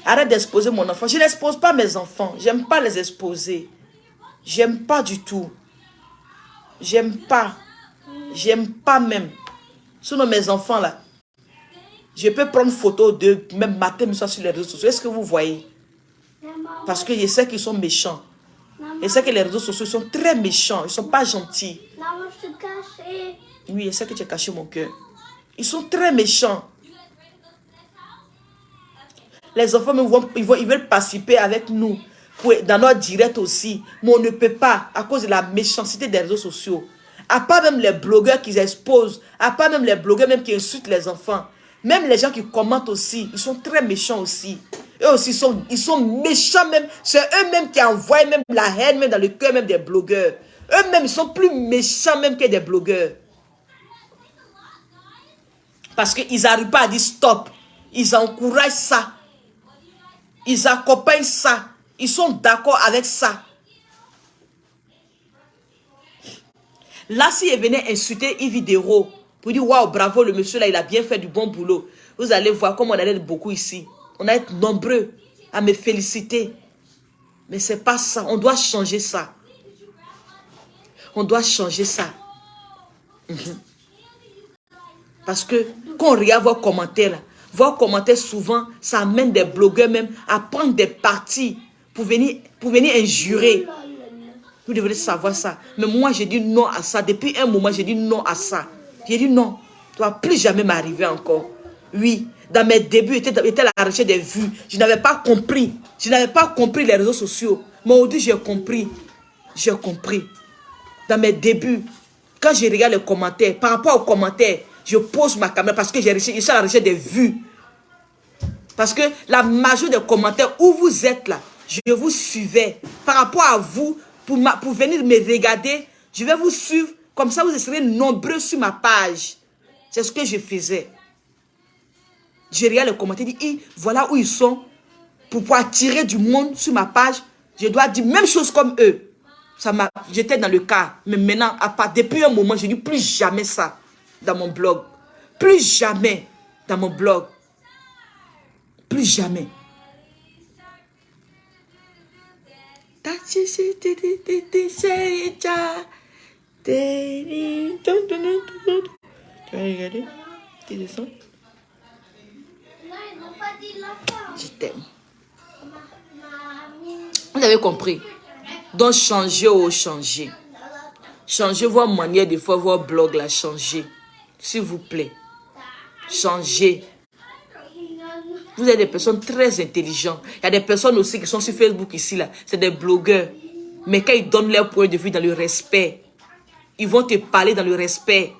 Arrête d'exposer mon enfant. Je n'expose pas mes enfants. J'aime pas les exposer. J'aime pas du tout. J'aime pas. J'aime pas même. Sinon mes enfants là, je peux prendre photo de même matin, mais ça sur les réseaux sociaux. Est-ce que vous voyez? Parce que je sais qu'ils sont méchants. Je sais que les réseaux sociaux sont très méchants. Ils ne sont pas gentils. Oui, je sais que tu as caché mon cœur. Ils sont très méchants. Les enfants ils veulent participer avec nous dans notre direct aussi. Mais on ne peut pas à cause de la méchanceté des réseaux sociaux. À part même les blogueurs qui exposent. À part même les blogueurs même qui insultent les enfants. Même les gens qui commentent aussi. Ils sont très méchants aussi. Eux aussi, ils sont méchants même. C'est eux-mêmes qui envoient même la haine même dans le cœur même des blogueurs. Eux-mêmes, ils sont plus méchants même que des blogueurs. Parce qu'ils n'arrivent pas à dire stop. Ils encouragent ça. Ils accompagnent ça. Ils sont d'accord avec ça. Là, s'il venait insulter Yves Vidéo pour dire waouh, bravo, le monsieur là, il a bien fait du bon boulot. Vous allez voir comme on allait être beaucoup ici. On a été nombreux à me féliciter. Mais ce n'est pas ça. On doit changer ça. On doit changer ça. Parce que quand on regarde vos commentaires là, Vos commentaires, souvent, ça amène des blogueurs même à prendre des partis pour venir injurer. Vous devez savoir ça. Mais moi, j'ai dit non à ça. Depuis un moment, j'ai dit non à ça. J'ai dit non. Tu ne vas plus jamais m'arriver encore. Oui, dans mes débuts, j'étais à la recherche des vues. Je n'avais pas compris. Je n'avais pas compris les réseaux sociaux. Mais aujourd'hui, j'ai compris. J'ai compris. Dans mes débuts, quand je regarde les commentaires, par rapport aux commentaires, je pose ma caméra parce que je suis à la recherche des vues. Parce que la majorité des commentaires où vous êtes là, je vous suivais. Par rapport à vous, pour venir me regarder, je vais vous suivre. Comme ça, vous serez nombreux sur ma page. C'est ce que je faisais. Je regarde les commentaires, je dis, voilà où ils sont. Pour pouvoir attirer du monde sur ma page, je dois dire même chose comme eux. J'étais dans le cas. Mais maintenant, depuis un moment, je ne dis plus jamais ça dans mon blog. Plus jamais dans mon blog. Plus jamais. Tu vas regarder? Tu descends? Je t'aime. Vous avez compris? Donc, changez ou changez. Changez vos manières de faire vos blogs là. Changez. S'il vous plaît. Changez. Vous êtes des personnes très intelligentes. Il y a des personnes aussi qui sont sur Facebook ici là. C'est des blogueurs. Mais quand ils donnent leur point de vue dans le respect, ils vont te parler dans le respect.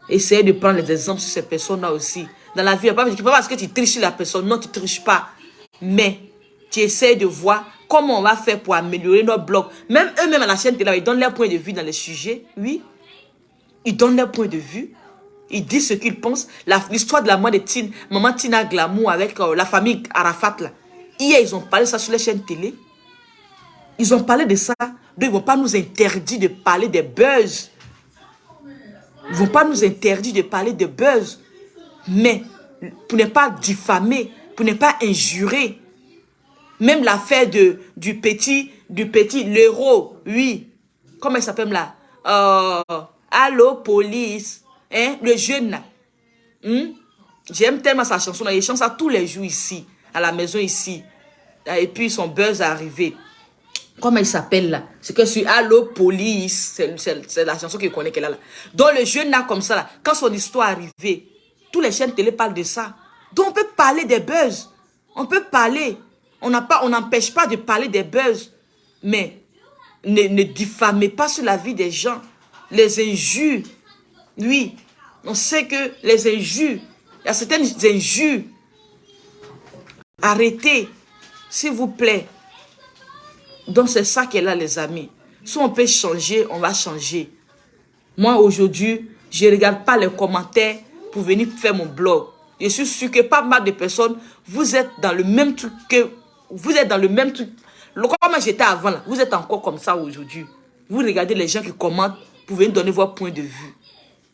Essayez de prendre les exemples sur ces personnes-là aussi. Dans la vie, pas parce que tu triches sur la personne. Non, tu ne triches pas. Mais tu essaies de voir comment on va faire pour améliorer notre blog. Même eux-mêmes à la chaîne télé, ils donnent leur point de vue dans les sujets. Oui. Ils donnent leur point de vue. Ils disent ce qu'ils pensent. L'histoire de la mort de maman Tina Glamour avec la famille Arafat là. Hier, ils ont parlé de ça sur les chaînes télé. Ils ont parlé de ça. Donc, ils ne vont pas nous interdire de parler des buzz. Ils ne vont pas nous interdire de parler de buzz. Mais, pour ne pas diffamer, pour ne pas injurer. Même l'affaire du petit l'héros, oui. Comment il s'appelle là? Allô, police. Hein? Le jeune là. J'aime tellement sa chanson là. Il chante ça tous les jours ici. À la maison ici. Et puis son buzz est arrivé. Comment il s'appelle là? C'est que sur Allô, police. C'est la chanson qu'il connaît qu'elle a là. Donc le jeune là comme ça là. Quand son histoire est arrivée, tous les chaînes télé parlent de ça. Donc on peut parler des buzz. On peut parler. On n'empêche pas de parler des buzz. Mais ne diffamez pas sur la vie des gens. Les injures. Oui. On sait que les injures. Il y a certaines injures. Arrêtez. S'il vous plaît. Donc c'est ça qu'elle a les amis. Si on peut changer, on va changer. Moi aujourd'hui, je ne regarde pas les commentaires pour venir faire mon blog. Je suis sûr que pas mal de personnes, vous êtes dans le même truc que... Vous êtes dans le même truc. Comment j'étais avant là, vous êtes encore comme ça aujourd'hui. Vous regardez les gens qui commentent pour venir donner votre point de vue.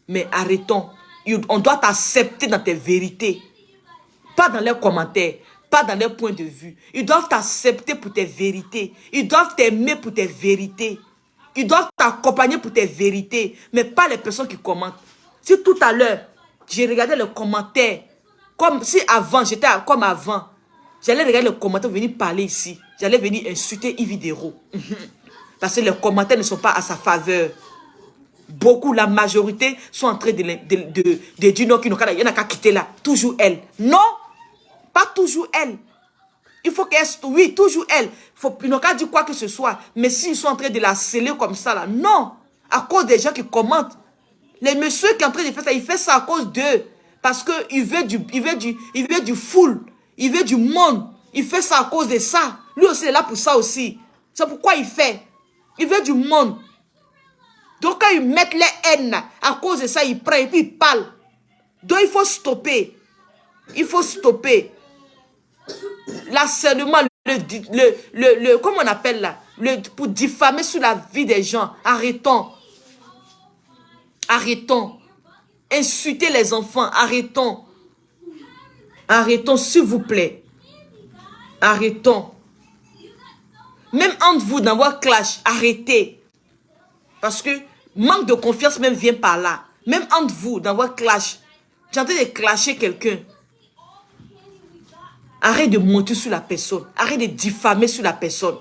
Mais arrêtons. On doit t'accepter dans tes vérités. Pas dans leurs commentaires. Pas dans leurs points de vue. Ils doivent t'accepter pour tes vérités. Ils doivent t'aimer pour tes vérités. Ils doivent t'accompagner pour tes vérités. Mais pas les personnes qui commentent. Si tout à l'heure, j'ai regardé les commentaires. Comme si avant, j'étais comme avant. J'allais regarder les commentaires, venir parler ici. J'allais venir insulter Yves Dero. Parce que les commentaires ne sont pas à sa faveur. Beaucoup, la majorité, sont en train de dire non, il n'y en a qu'à quitter là. Toujours elle. Non, pas toujours elle. Il faut qu'elle... Oui, toujours elle. Ils n'ont qu'à dire quoi que ce soit. Mais s'ils sont en train de la sceller comme ça là, non. À cause des gens qui commentent. Les messieurs qui sont en train de faire ça, il fait ça à cause d'eux. Parce qu'il veut du full. Il veut du monde. Il fait ça à cause de ça. Lui aussi, il est là pour ça aussi. C'est pourquoi il fait. Il veut du monde. Donc, quand ils mettent les haines, à cause de ça, ils prennent et puis ils parlent. Donc, il faut stopper. Il faut stopper. L'harcèlement, comment on appelle là? Pour diffamer sur la vie des gens. Arrêtons. Arrêtons. Insulter les enfants. Arrêtons. Arrêtons, s'il vous plaît. Arrêtons. Même entre vous, dans votre clash, arrêtez. Parce que manque de confiance même vient par là. Même entre vous, dans votre clash. Tu es en train de clasher quelqu'un. Arrête de mentir sur la personne. Arrête de diffamer sur la personne.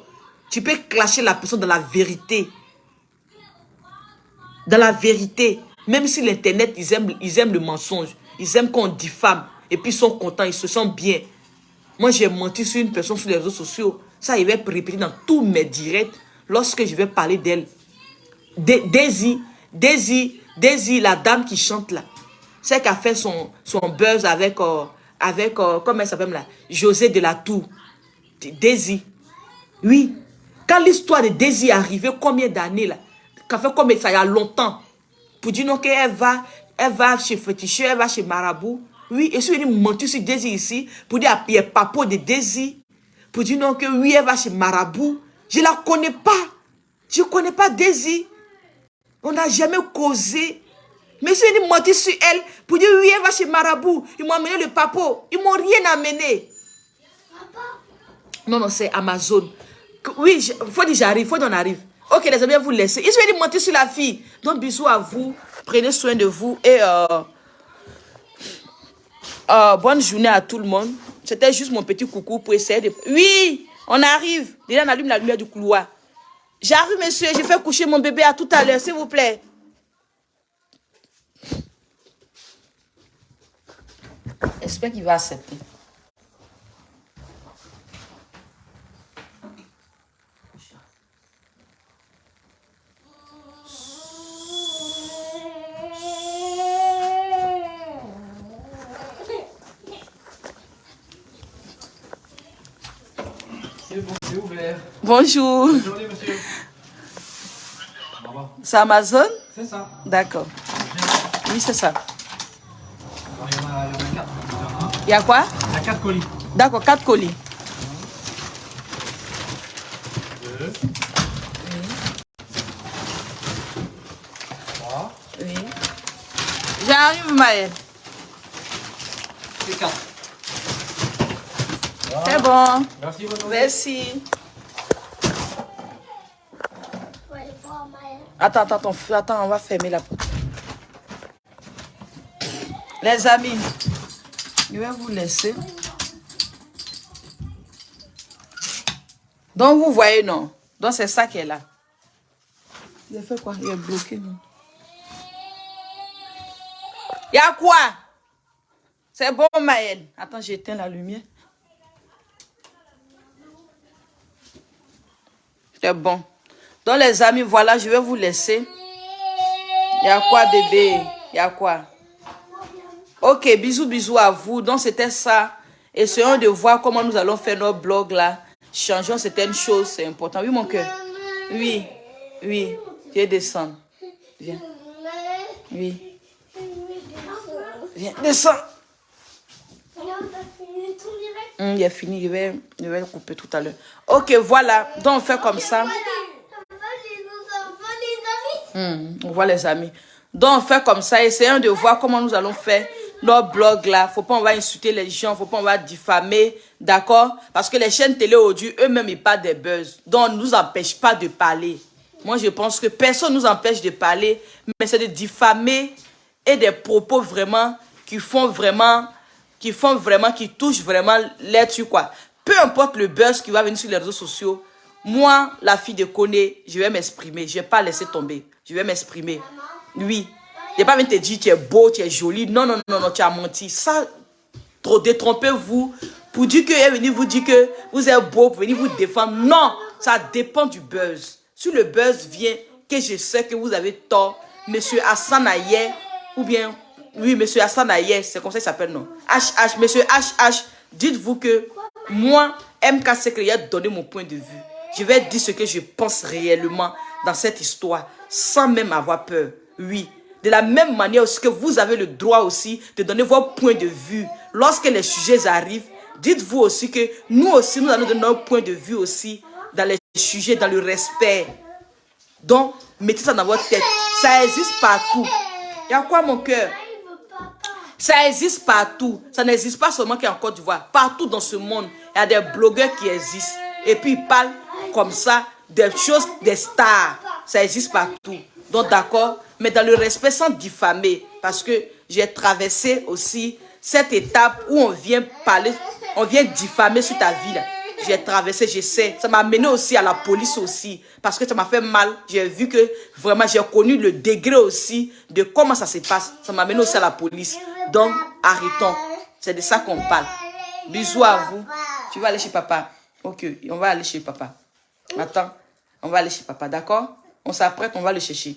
Tu peux clasher la personne dans la vérité. Dans la vérité. Même si l'Internet, ils aiment le mensonge. Ils aiment qu'on diffame. Et puis ils sont contents, ils se sentent bien. Moi, j'ai menti sur une personne sur les réseaux sociaux. Ça, il va répéter dans tous mes directs lorsque je vais parler d'elle. Daisy, la dame qui chante là. C'est qu'elle a fait son buzz avec comment elle s'appelle là? José de la Tour. Daisy. Oui. Quand l'histoire de Daisy est arrivée, combien d'années là? Ça fait combien ça, il y a longtemps. Pour dire non qu'elle va chez féticheur, elle va chez Marabout. Oui, et si elle mentir sur Daisy ici, pour dire il y a papa de Daisy. Pour dire non que oui, elle va chez Marabout. Je la connais pas. Je connais pas Daisy. On n'a jamais causé. Mais si ils mentent sur elle, pour dire oui, elle va chez Marabout, ils m'ont amené le papo. Ils m'ont rien amené. Non, c'est Amazon. Oui, il faut dire j'arrive, il faut qu'on arrive. Ok, les amis, vous laissez. Ils sont mentir sur la fille. Donc, bisous à vous. Prenez soin de vous. Et bonne journée à tout le monde. C'était juste mon petit coucou pour essayer de... Oui, on arrive. Déjà, on allume la lumière du couloir. J'arrive, monsieur. Je fais coucher mon bébé à tout à l'heure, s'il vous plaît. J'espère qu'il va accepter. C'est ouvert. Bonjour. Bonne journée, monsieur. C'est Amazon? C'est ça. D'accord. Oui, c'est ça. Alors, il y en a 4. Il y a quoi? Il y a 4 colis. D'accord, 4 colis. 2. 3. Oui. J'arrive, Maëlle. C'est 4. C'est bon. Merci, bonne journée. Merci. Attends, on va fermer la porte. Les amis, je vais vous laisser. Donc, vous voyez, non? Donc, c'est ça qui est là. Il a fait quoi? Il est bloqué, non? Il y a quoi? C'est bon, Maëlle. Attends, j'éteins la lumière. C'est bon. Donc, les amis, voilà, je vais vous laisser. Il y a quoi, bébé? Il y a quoi? Ok, bisous à vous. Donc, c'était ça. Essayons de voir comment nous allons faire notre blog là. Changeons certaines choses, c'est important. Oui, mon cœur. Oui. Je vais descendre. Viens. Oui. Viens, descends. Il est fini, je vais le couper tout à l'heure. Ok, voilà. Donc, on fait comme ça. On voit les amis. Donc, on fait comme ça. Essayons de voir comment nous allons faire notre blog là. Faut pas on va insulter les gens. Faut pas on va diffamer. D'accord? Parce que les chaînes télé aujourd'hui, eux-mêmes, ils parlent des buzz. Donc, on ne nous empêche pas de parler. Moi, je pense que personne ne nous empêche de parler. Mais c'est de diffamer et des propos vraiment qui touchent vraiment l'être, quoi. Peu importe le buzz qui va venir sur les réseaux sociaux. Moi, la fille de Koné, je vais m'exprimer. Je ne vais pas laisser tomber. Je vais m'exprimer. Oui. Je ne vais pas venir te dire tu es beau, tu es jolie. Non, tu as menti. Ça, détrompez-vous. Pour dire que est venu vous dire que vous êtes beau, pour venir vous défendre. Non, ça dépend du buzz. Si le buzz vient, que je sais que vous avez tort, monsieur Hassan Ayer, ou bien, oui, monsieur Hassan Ayer, c'est comme ça qu'il s'appelle, non? Monsieur HH, dites-vous que moi, MK Secret a donné mon point de vue. Je vais dire ce que je pense réellement dans cette histoire, sans même avoir peur. Oui. De la même manière aussi que vous avez le droit aussi de donner votre point de vue. Lorsque les sujets arrivent, dites-vous aussi que nous aussi, nous allons donner notre point de vue aussi dans les sujets, dans le respect. Donc, mettez ça dans votre tête. Ça existe partout. Il y a quoi, mon cœur? Ça existe partout. Ça n'existe pas seulement qu'en Côte d'Ivoire. Partout dans ce monde, il y a des blogueurs qui existent. Et puis, ils parlent comme ça des choses, des stars. Ça existe partout. Donc, d'accord, mais dans le respect sans diffamer. Parce que j'ai traversé aussi cette étape où on vient parler On vient diffamer sur ta vie là. J'ai traversé, je sais. Ça m'a amené aussi à la police aussi. Parce que ça m'a fait mal. J'ai vu que vraiment, j'ai connu le degré aussi de comment ça se passe. Ça m'a amené aussi à la police. Donc, arrêtons. C'est de ça qu'on parle. Bisous à vous. Tu vas aller chez papa. Ok, on va aller chez papa. Attends, on va aller chez papa, d'accord? On s'apprête, on va le chercher.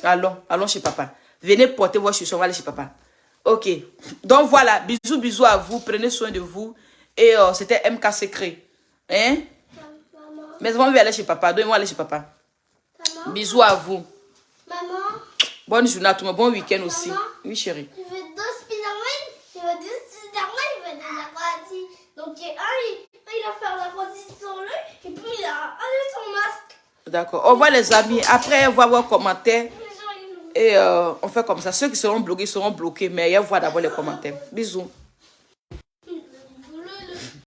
Allons chez papa. Venez porter vos chaussures, on va aller chez papa. Ok. Donc voilà, bisous à vous. Prenez soin de vous. Et c'était MK Secret. Hein? Mais on va aller chez papa. Donc, on va aller chez papa. Maman? Bisous à vous. Maman? Bonne journée à tout le monde. Bon week-end aussi. Oui, chérie. Je veux 2 Spider-Man. Je veux 2 Spider-Man. Je veux des acrobaties. Donc, il va faire l'acrobatie sur lui. Et puis, il a enlevé son masque. D'accord. Au revoir, les amis. Après, on va voir les commentaires. Et on fait comme ça. Ceux qui seront bloqués seront bloqués. Mais on voit d'abord les commentaires. Bisous.